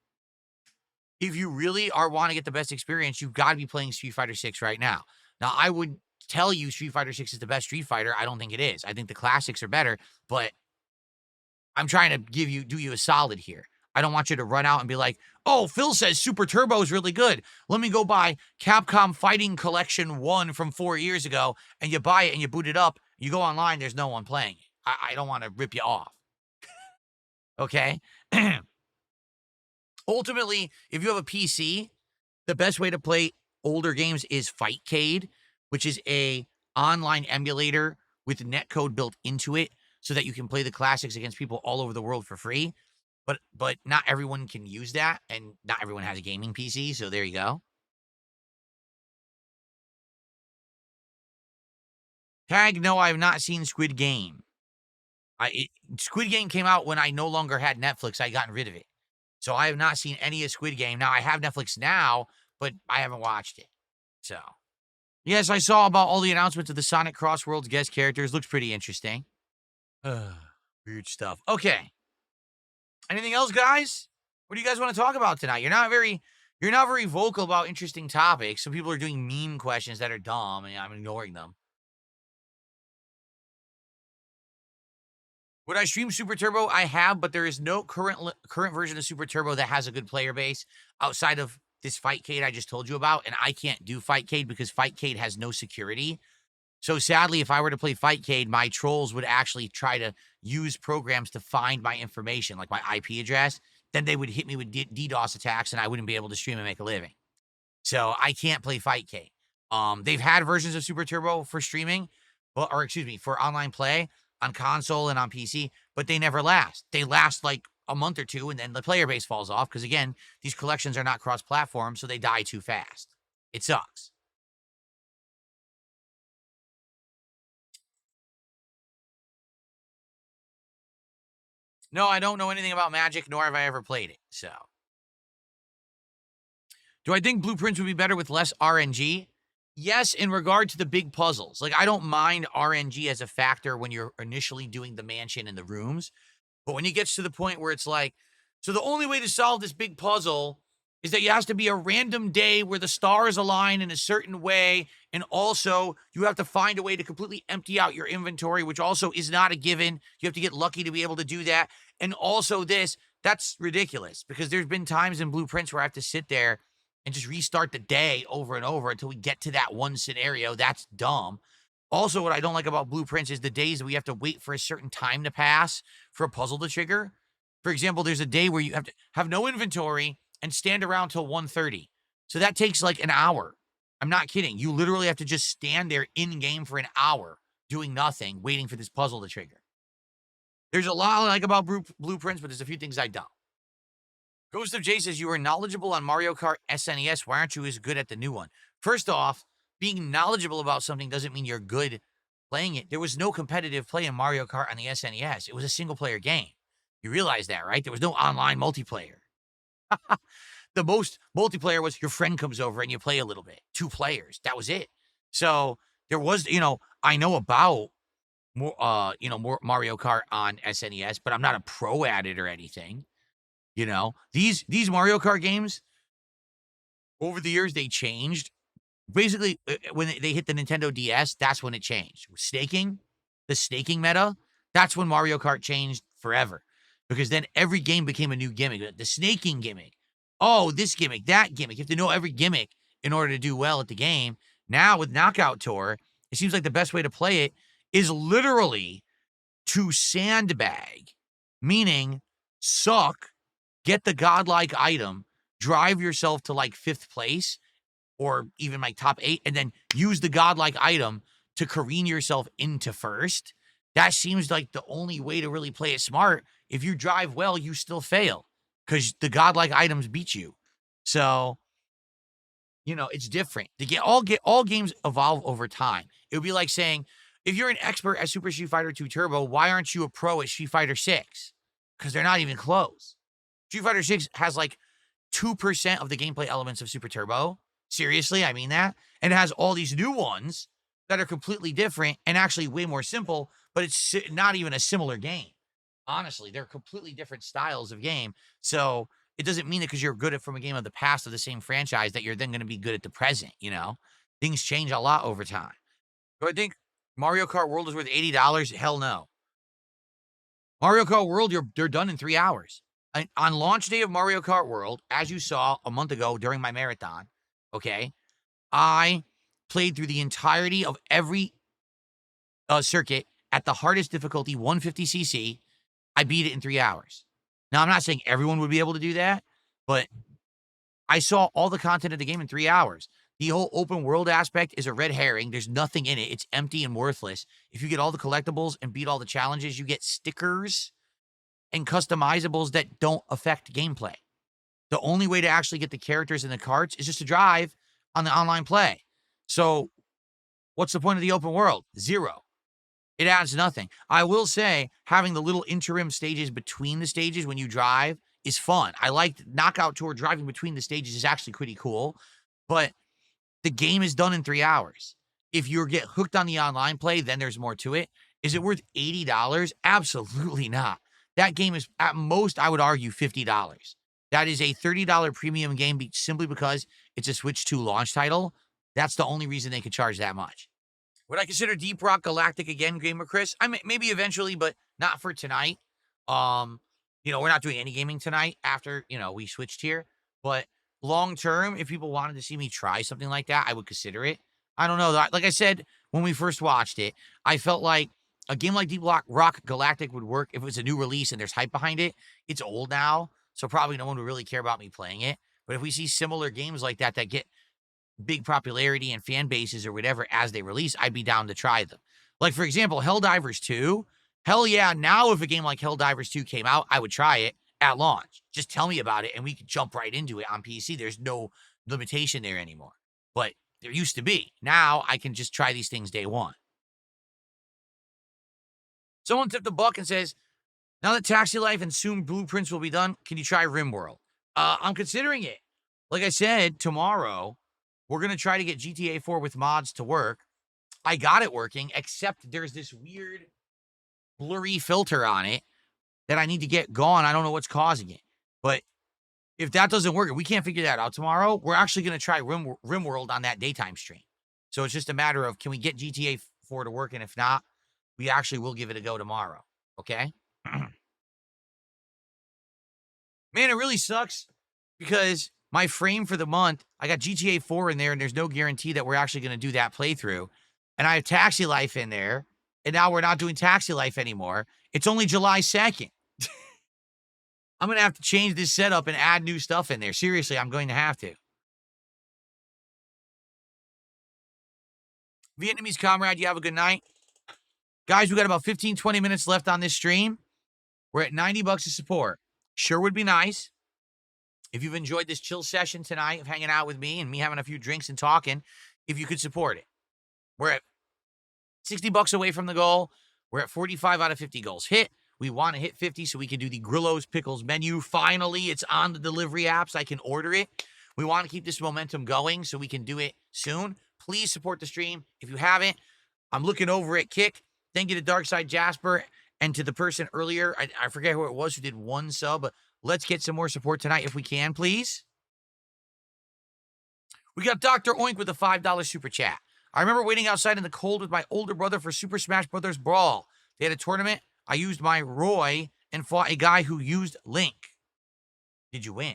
if you really want to get the best experience, you've got to be playing Street Fighter 6 right now. Now, I would tell you Street Fighter 6 is the best Street Fighter. I don't think it is. I think the classics are better, but I'm trying to do you a solid here. I don't want you to run out and be like, oh, Phil says Super Turbo is really good. Let me go buy Capcom Fighting Collection 1 from 4 years ago, and you buy it and you boot it up. You go online, there's no one playing it. I don't want to rip you off. Okay? Ultimately, if you have a PC, the best way to play older games is Fightcade, which is a online emulator with netcode built into it so that you can play the classics against people all over the world for free. But not everyone can use that, and not everyone has a gaming PC, so there you go. Tag, no, I have not seen Squid Game. Squid Game came out when I no longer had Netflix. I gotten rid of it. So I have not seen any of Squid Game. Now, I have Netflix now, but I haven't watched it. So, yes, I saw about all the announcements of the Sonic Crossworlds guest characters. Looks pretty interesting. Weird stuff. Okay. Anything else, guys? What do you guys want to talk about tonight? You're not very vocal about interesting topics. Some people are doing meme questions that are dumb, and I'm ignoring them. Would I stream Super Turbo? I have, but there is no current version of Super Turbo that has a good player base outside of this Fightcade I just told you about, and I can't do Fightcade because Fightcade has no security. So sadly, if I were to play Fightcade, my trolls would actually try to use programs to find my information, like my IP address. Then they would hit me with DDoS attacks, and I wouldn't be able to stream and make a living. So I can't play Fightcade. They've had versions of Super Turbo for streaming, for online play on console and on PC, but they never last. They last like a month or two, and then the player base falls off because, again, these collections are not cross-platform, so they die too fast. It sucks. No, I don't know anything about Magic, nor have I ever played it, so. Do I think Blueprints would be better with less RNG? Yes, in regard to the big puzzles. Like, I don't mind RNG as a factor when you're initially doing the mansion and the rooms, but when it gets to the point where it's like, so the only way to solve this big puzzle is that it has to be a random day where the stars align in a certain way, and also you have to find a way to completely empty out your inventory, which also is not a given. You have to get lucky to be able to do that. And also that's ridiculous because there's been times in Blueprints where I have to sit there and just restart the day over and over until we get to that one scenario. That's dumb. Also, what I don't like about Blueprints is the days that we have to wait for a certain time to pass for a puzzle to trigger. For example, there's a day where you have to have no inventory and stand around till 1:30. So that takes like an hour. I'm not kidding. You literally have to just stand there in game for an hour doing nothing, waiting for this puzzle to trigger. There's a lot I like about blueprints, but there's a few things I don't. Ghost of Jay says, you are knowledgeable on Mario Kart SNES. Why aren't you as good at the new one? First off, being knowledgeable about something doesn't mean you're good playing it. There was no competitive play in Mario Kart on the SNES. It was a single-player game. You realize that, right? There was no online multiplayer. The most multiplayer was your friend comes over and you play a little bit. 2 players. That was it. So there was, I know about more, more Mario Kart on SNES, but I'm not a pro at it or anything. These Mario Kart games, over the years, they changed. Basically, when they hit the Nintendo DS, that's when it changed. Staking, the staking meta, that's when Mario Kart changed forever. Because then every game became a new gimmick. The snaking gimmick. Oh, this gimmick, that gimmick. You have to know every gimmick in order to do well at the game. Now, with Knockout Tour, it seems like the best way to play it is literally to sandbag, meaning suck, get the godlike item, drive yourself to like 5th place, or even like top 8, and then use the godlike item to careen yourself into 1st. That seems like the only way to really play it smart. If you drive well, you still fail because the godlike items beat you. So, it's different. All games evolve over time. It would be like saying, if you're an expert at Super Street Fighter 2 Turbo, why aren't you a pro at Street Fighter 6? Because they're not even close. Street Fighter 6 has like 2% of the gameplay elements of Super Turbo. Seriously, I mean that. And it has all these new ones that are completely different and actually way more simple, but it's not even a similar game. Honestly, they're completely different styles of game. So it doesn't mean that because you're good at from a game of the past of the same franchise that you're then going to be good at the present, Things change a lot over time. Do I think Mario Kart World is worth $80? Hell no. Mario Kart World, they're done in 3 hours. On launch day of Mario Kart World, as you saw a month ago during my marathon, okay, I played through the entirety of every circuit at the hardest difficulty, 150cc. I beat it in 3 hours. Now, I'm not saying everyone would be able to do that, but I saw all the content of the game in 3 hours. The whole open world aspect is a red herring. There's nothing in it. It's empty and worthless. If you get all the collectibles and beat all the challenges, you get stickers and customizables that don't affect gameplay. The only way to actually get the characters and the carts is just to drive on the online play. So what's the point of the open world? 0. It adds nothing. I will say having the little interim stages between the stages when you drive is fun. I liked Knockout Tour. Driving between the stages is actually pretty cool, but the game is done in 3 hours. If you get hooked on the online play, then there's more to it. Is it worth $80? Absolutely not. That game is, at most, I would argue, $50. That is a $30 premium game simply because it's a Switch 2 launch title. That's the only reason they could charge that much. Would I consider Deep Rock Galactic again, Gamer Chris? Maybe eventually, but not for tonight. We're not doing any gaming tonight after, we switched here. But long term, if people wanted to see me try something like that, I would consider it. I don't know. Like I said, when we first watched it, I felt like a game like Deep Rock Galactic would work if it was a new release and there's hype behind it. It's old now, so probably no one would really care about me playing it. But if we see similar games like that get big popularity and fan bases or whatever as they release, I'd be down to try them. Like, for example, Helldivers 2. Hell yeah, now if a game like Helldivers 2 came out, I would try it at launch. Just tell me about it and we could jump right into it on PC. There's no limitation there anymore. But there used to be. Now I can just try these things day one. Someone tipped the buck and says, now that Taxi Life and soon Blueprints will be done, can you try RimWorld? I'm considering it. Like I said, tomorrow, we're going to try to get GTA 4 with mods to work. I got it working, except there's this weird blurry filter on it that I need to get gone. I don't know what's causing it. But if that doesn't work, if we can't figure that out tomorrow, we're actually going to try RimWorld on that daytime stream. So it's just a matter of, can we get GTA 4 to work? And if not, we actually will give it a go tomorrow. Okay? Man, it really sucks because my frame for the month, I got GTA 4 in there, and there's no guarantee that we're actually going to do that playthrough. And I have Taxi Life in there, and now we're not doing Taxi Life anymore. It's only July 2nd. I'm going to have to change this setup and add new stuff in there. Seriously, I'm going to have to. Vietnamese comrade, you have a good night. Guys, we got about 15, 20 minutes left on this stream. We're at $90 of support. Sure would be nice if you've enjoyed this chill session tonight of hanging out with me and me having a few drinks and talking, if you could support it. We're at $60 away from the goal. We're at 45 out of 50 goals hit. We want to hit 50 so we can do the Grillo's Pickles menu. Finally, it's on the delivery apps. I can order it. We want to keep this momentum going so we can do it soon. Please support the stream. If you haven't, I'm looking over at Kick. Thank you to Darkside Jasper and to the person earlier. I forget who it was who did one sub, but let's get some more support tonight if we can, please. We got Dr. Oink with a $5 super chat. I remember waiting outside in the cold with my older brother for Super Smash Bros. Brawl. They had a tournament. I used my Roy and fought a guy who used Link. Did you win?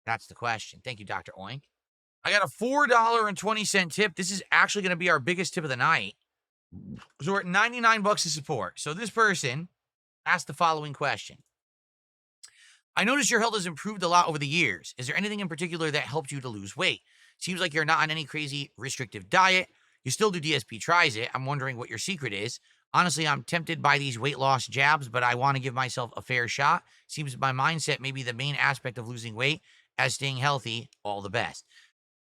That's the question. Thank you, Dr. Oink. I got a $4.20 tip. This is actually going to be our biggest tip of the night. So we're at $99 of support. So this person asked the following question. I noticed your health has improved a lot over the years. Is there anything in particular that helped you to lose weight? Seems like you're not on any crazy restrictive diet. You still do DSP tries it. I'm wondering what your secret is. Honestly, I'm tempted by these weight loss jabs, but I want to give myself a fair shot. Seems my mindset may be the main aspect of losing weight as staying healthy. All the best.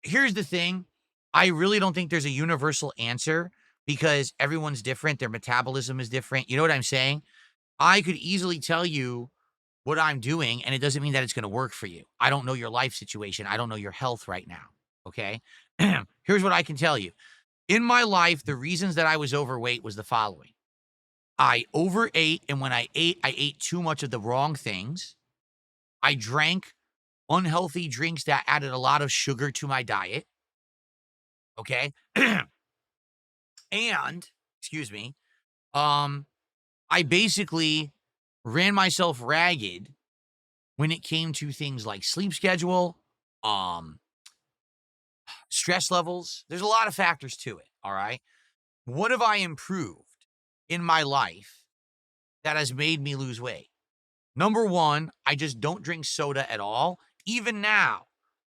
Here's the thing. I really don't think there's a universal answer because everyone's different. Their metabolism is different. You know what I'm saying? I could easily tell you what I'm doing, and it doesn't mean that it's going to work for you. I don't know your life situation. I don't know your health right now. Okay. Here's what I can tell you. In my life, the reasons that I was overweight was the following. I overate, and when I ate too much of the wrong things. I drank unhealthy drinks that added a lot of sugar to my diet. Okay. And, excuse me, I basically ran myself ragged when it came to things like sleep schedule, stress levels. There's a lot of factors to it, all right? What have I improved in my life that has made me lose weight? Number one, I just don't drink soda at all. Even now,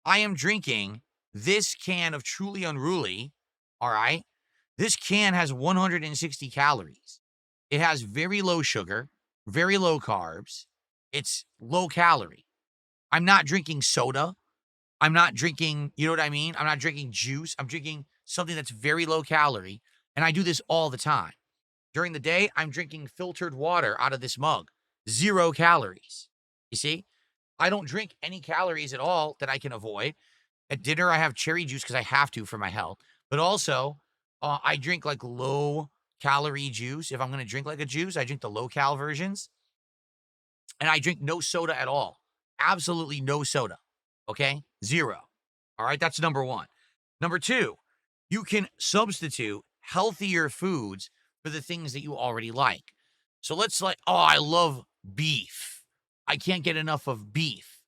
I am drinking this can of Truly Unruly, all right? This can has 160 calories. It has very low sugar, very low carbs. It's low calorie. I'm not drinking soda. I'm not drinking, you know what I mean? I'm not drinking juice. I'm drinking something that's very low calorie. And I do this all the time. During the day, I'm drinking filtered water out of this mug. 0 calories. You see? I don't drink any calories at all that I can avoid. At dinner, I have cherry juice because I have to for my health. But also, I drink like low calorie juice. If I'm going to drink like a juice, I drink the low cal versions. And I drink no soda at all. Absolutely no soda. Okay? 0. All right? That's number one. Number two, you can substitute healthier foods for the things that you already like. So let's I love beef. I can't get enough of beef.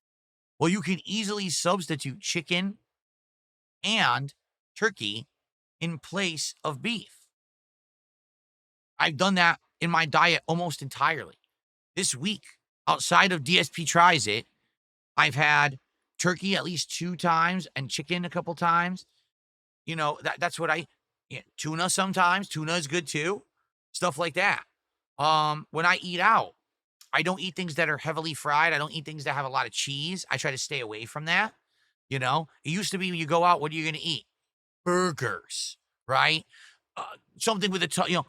Well, you can easily substitute chicken and turkey in place of beef. I've done that in my diet almost entirely. This week, outside of DSP Tries It, I've had turkey at least 2 times and chicken a couple times. You know, that's what tuna sometimes. Tuna is good too. Stuff like that. When I eat out, I don't eat things that are heavily fried. I don't eat things that have a lot of cheese. I try to stay away from that. You know, it used to be when you go out, what are you going to eat? Burgers, right? Something with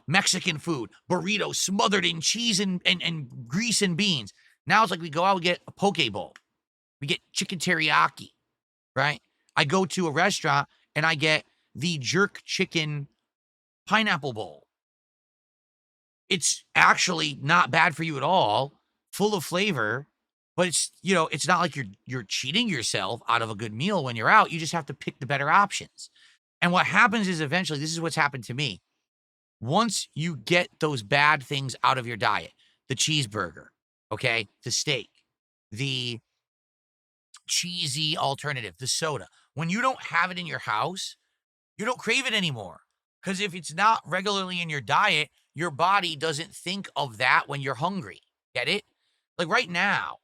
Mexican food, burritos smothered in cheese and grease and beans. Now it's like we go out, we get a poke bowl. We get chicken teriyaki, right? I go to a restaurant and I get the jerk chicken pineapple bowl. It's actually not bad for you at all, full of flavor, but it's not like you're cheating yourself out of a good meal when you're out. You just have to pick the better options. And what happens is eventually, this is what's happened to me. Once you get those bad things out of your diet, the cheeseburger, okay, the steak, the cheesy alternative, the soda, when you don't have it in your house, you don't crave it anymore. Because if it's not regularly in your diet, your body doesn't think of that when you're hungry. Get it? Like right now,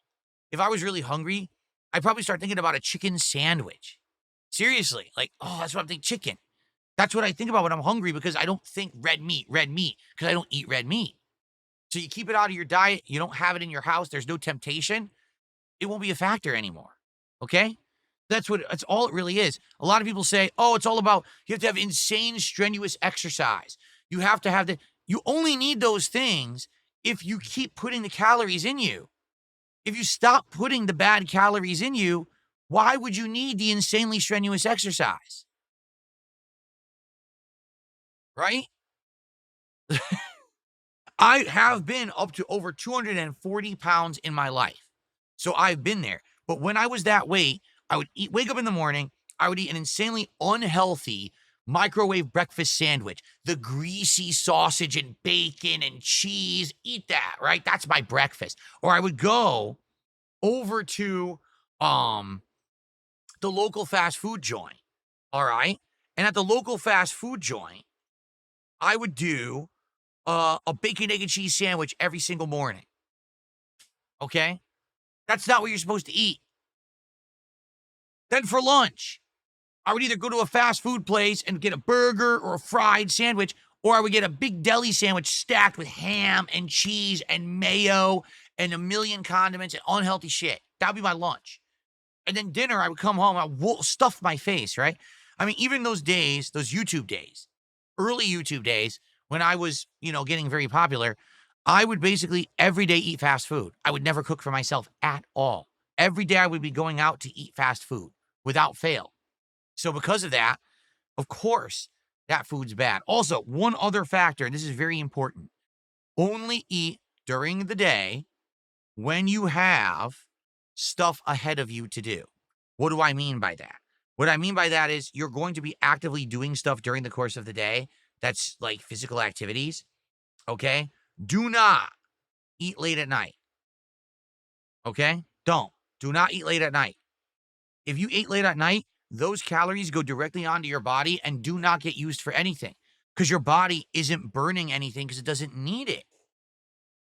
if I was really hungry, I'd probably start thinking about a chicken sandwich. Seriously, that's what I'm thinking, chicken. That's what I think about when I'm hungry, because I don't think red meat, because I don't eat red meat. So you keep it out of your diet. You don't have it in your house. There's no temptation. It won't be a factor anymore. Okay? That's all it really is. A lot of people say, oh, it's all about you have to have insane, strenuous exercise. You have to have you only need those things if you keep putting the calories in you. If you stop putting the bad calories in you, why would you need the insanely strenuous exercise? Right? I have been up to over 240 pounds in my life. So I've been there. But when I was that weight, I would wake up in the morning, I would eat an insanely unhealthy microwave breakfast sandwich, the greasy sausage and bacon and cheese, eat that, right? That's my breakfast. Or I would go over to um the local fast food joint, all right? And at the local fast food joint, I would do a bacon, egg, and cheese sandwich every single morning. Okay? That's not what you're supposed to eat. Then for lunch, I would either go to a fast food place and get a burger or a fried sandwich, or I would get a big deli sandwich stacked with ham and cheese and mayo and a million condiments and unhealthy shit. That would be my lunch. And then dinner, I would come home, I would stuff my face, right? I mean, even those days, those YouTube days, early YouTube days, when I was, getting very popular, I would basically every day eat fast food. I would never cook for myself at all. Every day I would be going out to eat fast food without fail. So because of that, of course, that food's bad. Also, one other factor, and this is very important, only eat during the day when you have stuff ahead of you to do. What do I mean by that? What I mean by that is you're going to be actively doing stuff during the course of the day that's like physical activities, okay? Do not eat late at night, okay? Don't. Do not eat late at night. If you eat late at night, those calories go directly onto your body and do not get used for anything because your body isn't burning anything because it doesn't need it.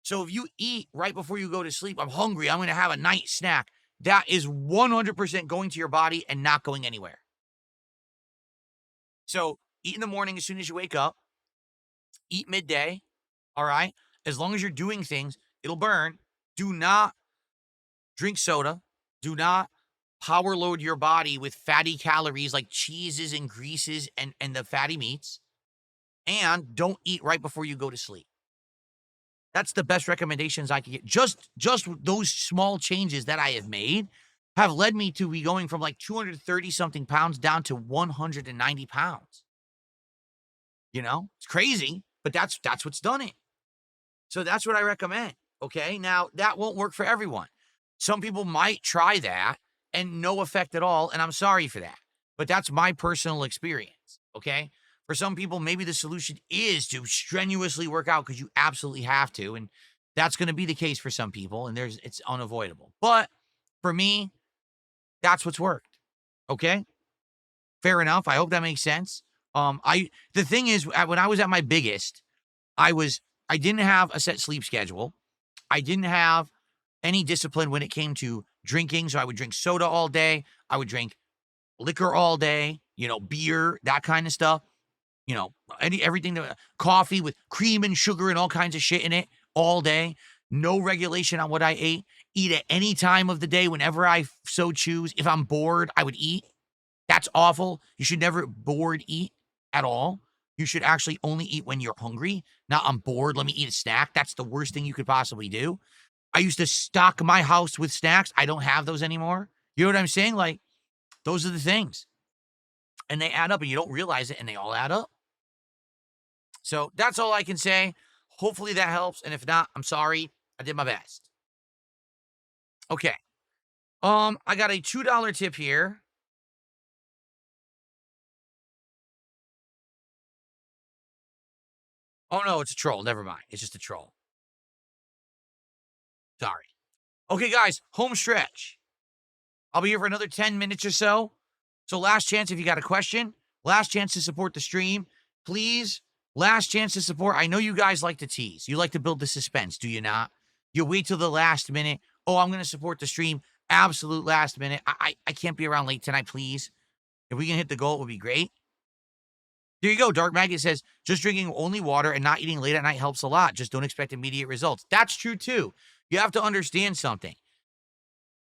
So if you eat right before you go to sleep, I'm hungry, I'm going to have a night snack, that is 100% going to your body and not going anywhere. So eat in the morning as soon as you wake up, eat midday, all right? As long as you're doing things, it'll burn. Do not drink soda. Do not power load your body with fatty calories like cheeses and greases and the fatty meats. And don't eat right before you go to sleep. That's the best recommendations I can get. Just those small changes that I have made have led me to be going from like 230 something pounds down to 190 pounds. It's crazy, but that's what's done it. So that's what I recommend. Okay. Now that won't work for everyone. Some people might try that and no effect at all. And I'm sorry for that, but that's my personal experience. Okay. For some people, maybe the solution is to strenuously work out because you absolutely have to. And that's going to be the case for some people. And it's unavoidable. But for me, that's what's worked. Okay. Fair enough. I hope that makes sense. The thing is, when I was at my biggest, I didn't have a set sleep schedule. I didn't have any discipline when it came to drinking. So I would drink soda all day. I would drink liquor all day, beer, that kind of stuff. Everything, coffee with cream and sugar and all kinds of shit in it all day. No regulation on what I ate. Eat at any time of the day whenever I so choose. If I'm bored, I would eat. That's awful. You should never bored eat at all. You should actually only eat when you're hungry. Not I'm bored, let me eat a snack. That's the worst thing you could possibly do. I used to stock my house with snacks. I don't have those anymore. You know what I'm saying? Like, those are the things. And they add up and you don't realize it and they all add up. So that's all I can say. Hopefully that helps. And if not, I'm sorry. I did my best. Okay. I got a $2 tip here. Oh no, it's a troll. Never mind. It's just a troll. Sorry. Okay, guys, home stretch. I'll be here for another 10 minutes or so. So last chance if you got a question. Last chance to support the stream. Please, last chance to support. I know you guys like to tease. You like to build the suspense, do you not? You wait till the last minute. Oh, I'm going to support the stream. Absolute last minute. I can't be around late tonight, please. If we can hit the goal, it would be great. There you go. Dark Maggot says, just drinking only water and not eating late at night helps a lot. Just don't expect immediate results. That's true too. You have to understand something.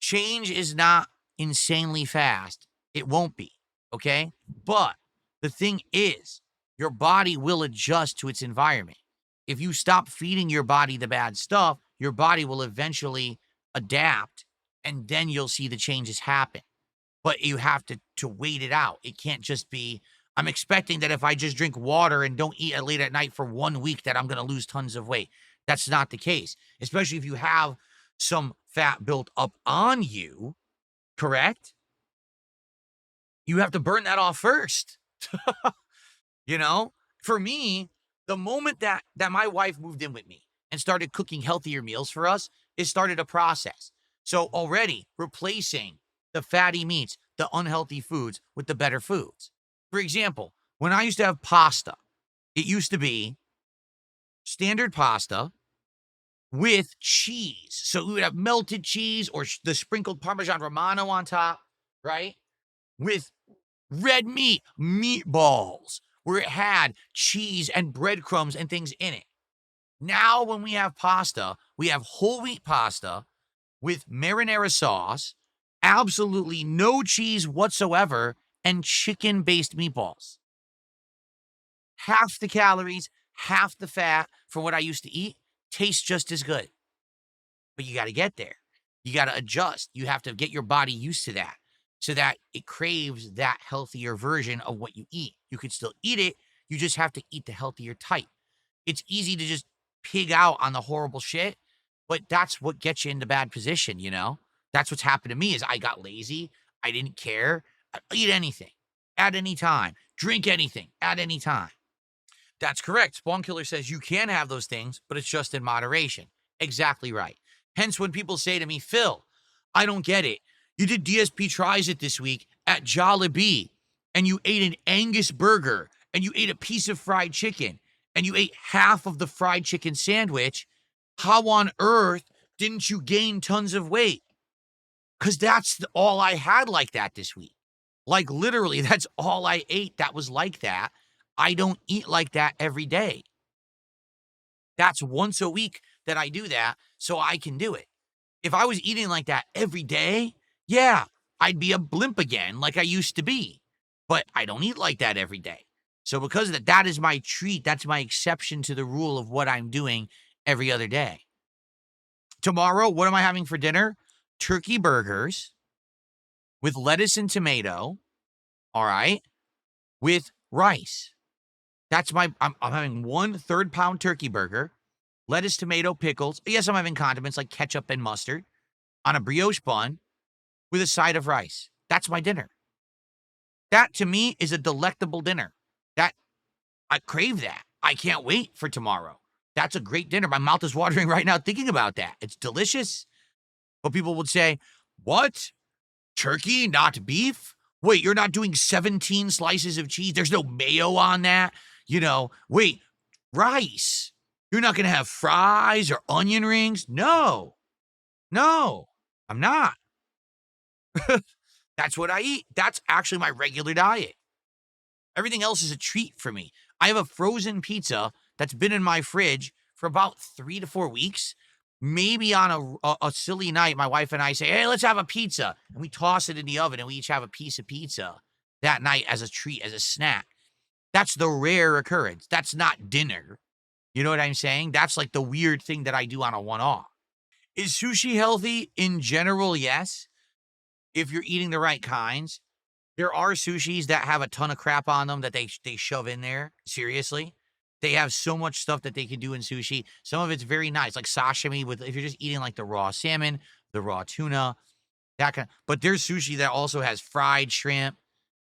Change is not insanely fast. It won't be. Okay. But the thing is, your body will adjust to its environment. If you stop feeding your body the bad stuff, your body will eventually adapt and then you'll see the changes happen. But you have to wait it out. It can't just be, I'm expecting that if I just drink water and don't eat late at night for 1 week that I'm going to lose tons of weight. That's not the case, especially if you have some fat built up on you, correct? You have to burn that off first. You know, for me, the moment that my wife moved in with me and started cooking healthier meals for us, it started a process. So already replacing the fatty meats, the unhealthy foods with the better foods. For example, when I used to have pasta, it used to be standard pasta with cheese. So we would have melted cheese or the sprinkled Parmesan Romano on top, right? With red meat, meatballs, where it had cheese and breadcrumbs and things in it. Now, when we have pasta, we have whole wheat pasta with marinara sauce, absolutely no cheese whatsoever, and chicken-based meatballs. Half the calories, half the fat for what I used to eat, tastes just as good. But you got to get there. You got to adjust. You have to get your body used to that so that it craves that healthier version of what you eat. You could still eat it. You just have to eat the healthier type. It's easy to just pig out on the horrible shit, but that's what gets you into bad position, you know? That's what's happened to me is I got lazy. I didn't care. I eat anything at any time. Drink anything at any time. That's correct. Spawn Killer says you can have those things, but it's just in moderation. Exactly right. Hence, when people say to me, Phil, I don't get it. You did DSP Tries It this week at Jollibee, and you ate an Angus burger, and you ate a piece of fried chicken, and you ate half of the fried chicken sandwich. How on earth didn't you gain tons of weight? Because that's all I had like that this week. Like, literally, that's all I ate that was like that. I don't eat like that every day. That's once a week that I do that, so I can do it. If I was eating like that every day, yeah, I'd be a blimp again like I used to be. But I don't eat like that every day. So because of that, that is my treat. That's my exception to the rule of what I'm doing every other day. Tomorrow, what am I having for dinner? Turkey burgers with lettuce and tomato, all right, with rice. That's I'm having 1/3 pound turkey burger, lettuce, tomato, pickles. Yes, I'm having condiments like ketchup and mustard on a brioche bun with a side of rice. That's my dinner. That to me is a delectable dinner. That I crave that. I can't wait for tomorrow. That's a great dinner. My mouth is watering right now thinking about that. It's delicious. But people would say, "What? Turkey, not beef? Wait, you're not doing 17 slices of cheese? There's no mayo on that? You know, wait, rice. You're not going to have fries or onion rings? No, I'm not. That's what I eat. That's actually my regular diet. Everything else is a treat for me. I have a frozen pizza that's been in my fridge for about 3 to 4 weeks. Maybe on a silly night, my wife and I say, hey, let's have a pizza. And we toss it in the oven and we each have a piece of pizza that night as a treat, as a snack. That's the rare occurrence. That's not dinner. You know what I'm saying? That's like the weird thing that I do on a one-off. Is sushi healthy? In general, yes. If you're eating the right kinds. There are sushis that have a ton of crap on them that they shove in there. Seriously. They have so much stuff that they can do in sushi. Some of it's very nice, like sashimi with if you're just eating like the raw salmon, the raw tuna, that kind. But there's sushi that also has fried shrimp,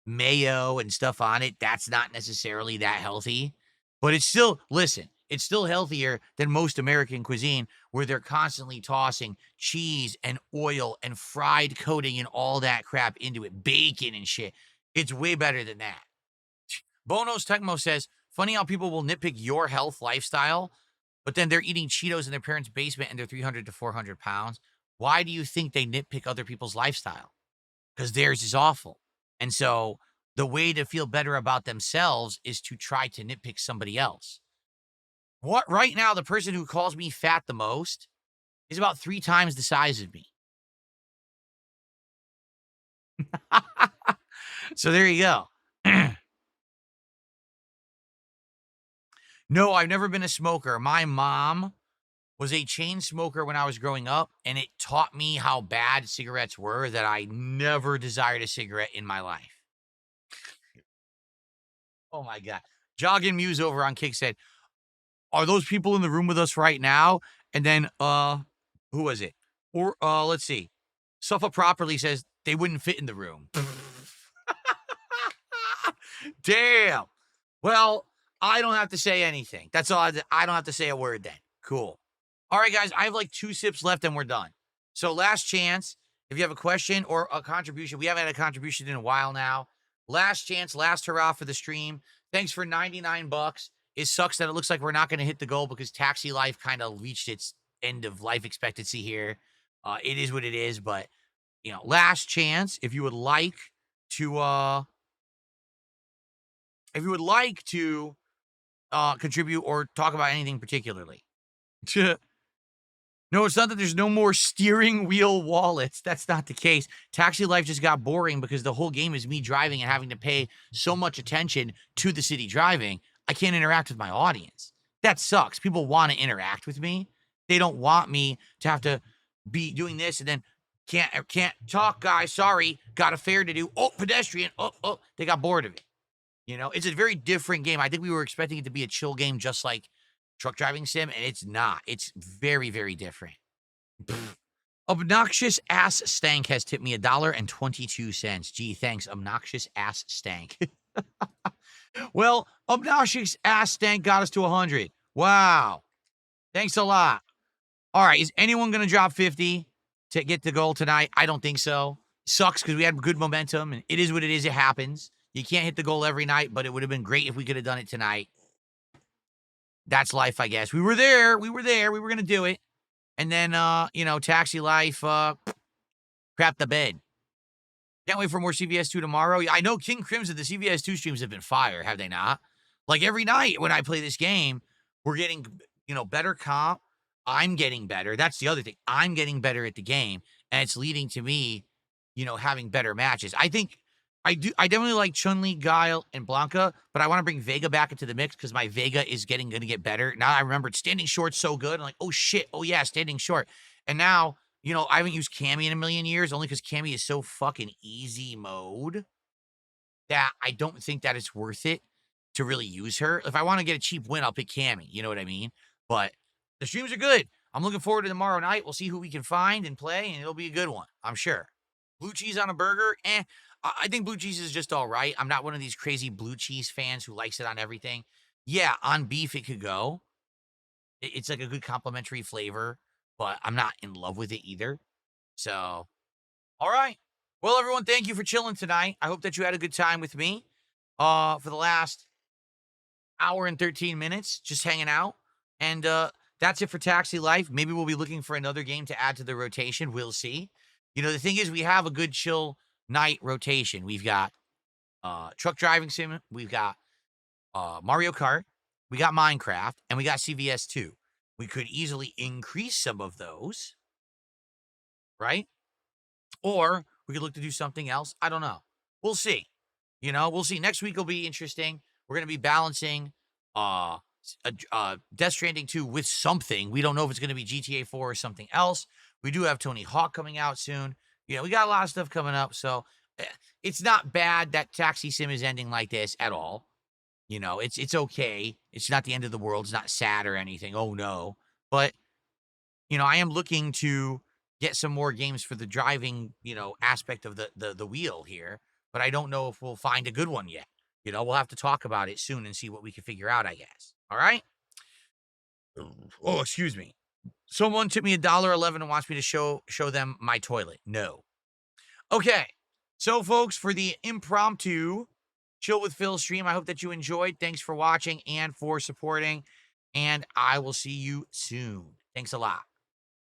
mayo, and stuff on it. That's not necessarily that healthy. But it's still, listen, it's still healthier than most American cuisine where they're constantly tossing cheese and oil and fried coating and all that crap into it, bacon and shit. It's way better than that. Bonos Tecmo says, funny how people will nitpick your health lifestyle, but then they're eating Cheetos in their parents' basement and they're 300 to 400 pounds. Why do you think they nitpick other people's lifestyle? Because theirs is awful. And so the way to feel better about themselves is to try to nitpick somebody else. What right now, the person who calls me fat the most is about 3 times the size of me. So there you go. No, I've never been a smoker. My mom was a chain smoker when I was growing up, and it taught me how bad cigarettes were that I never desired a cigarette in my life. Oh my God. Jogging Muse over on Kick said, "Are those people in the room with us right now?" And then, who was it? Or, let's see. Suffa Properly says they wouldn't fit in the room. Damn. Well, I don't have to say anything. That's all. I don't have to say a word then. Cool. All right, guys. I have like 2 sips left and we're done. So last chance. If you have a question or a contribution, we haven't had a contribution in a while now. Last chance, last hurrah for the stream. Thanks for 99 bucks. It sucks that it looks like we're not going to hit the goal because Taxi Life kind of reached its end of life expectancy here. It is what it is, but last chance. If you would like to contribute or talk about anything particularly. No, it's not that there's no more steering wheel wallets. That's not the case. Taxi Life just got boring because the whole game is me driving and having to pay so much attention to the city driving. I can't interact with my audience. That sucks. People want to interact with me. They don't want me to have to be doing this and then can't talk, guys. Sorry, got a fare to do. Oh, pedestrian. Oh, they got bored of it. It's a very different game. I think we were expecting it to be a chill game just like Truck Driving Sim, and it's not. It's very, very different. Obnoxious Ass Stank has tipped me $1.22. Gee, thanks, Obnoxious Ass Stank. Well, Obnoxious Ass Stank got us to 100. Wow. Thanks a lot. All right, is anyone going to drop 50 to get the goal tonight? I don't think so. Sucks because we had good momentum, and it is what it is. It happens. You can't hit the goal every night, but it would have been great if we could have done it tonight. That's life, I guess. We were there. We were going to do it. And then, Taxi Life, crap the bed. Can't wait for more CVS2 tomorrow. I know King Crimson, the CVS2 streams have been fire, have they not? Like every night when I play this game, we're getting, better comp. I'm getting better. That's the other thing. I'm getting better at the game, and it's leading to me, having better matches. I think I definitely like Chun-Li, Guile, and Blanca, but I want to bring Vega back into the mix because my Vega is going to get better. Now I remembered Standing Short's so good. I'm like, oh shit. Oh yeah, Standing Short. And now, I haven't used Cammy in a million years only because Cammy is so fucking easy mode that I don't think that it's worth it to really use her. If I want to get a cheap win, I'll pick Cammy. You know what I mean? But the streams are good. I'm looking forward to tomorrow night. We'll see who we can find and play, and it'll be a good one, I'm sure. Blue cheese on a burger? I think blue cheese is just all right. I'm not one of these crazy blue cheese fans who likes it on everything. Yeah, on beef it could go. It's like a good complimentary flavor, but I'm not in love with it either. So, all right. Well, everyone, thank you for chilling tonight. I hope that you had a good time with me for the last hour and 13 minutes, just hanging out. And that's it for Taxi Life. Maybe we'll be looking for another game to add to the rotation. We'll see. The thing is, we have a good chill night rotation. We've got Truck Driving Sim. We've got Mario Kart. We got Minecraft. And we got CVS2. We could easily increase some of those. Right? Or we could look to do something else. I don't know. We'll see. We'll see. Next week will be interesting. We're going to be balancing Death Stranding 2 with something. We don't know if it's going to be GTA 4 or something else. We do have Tony Hawk coming out soon. We got a lot of stuff coming up. So it's not bad that Taxi Sim is ending like this at all. It's okay. It's not the end of the world. It's not sad or anything. Oh, no. But, I am looking to get some more games for the driving, aspect of the wheel here. But I don't know if we'll find a good one yet. We'll have to talk about it soon and see what we can figure out, I guess. All right? Oh, excuse me. Someone tipped me $1.11 and wants me to show them my toilet. No. Okay. So, folks, for the impromptu Chill with Phil stream, I hope that you enjoyed. Thanks for watching and for supporting. And I will see you soon. Thanks a lot.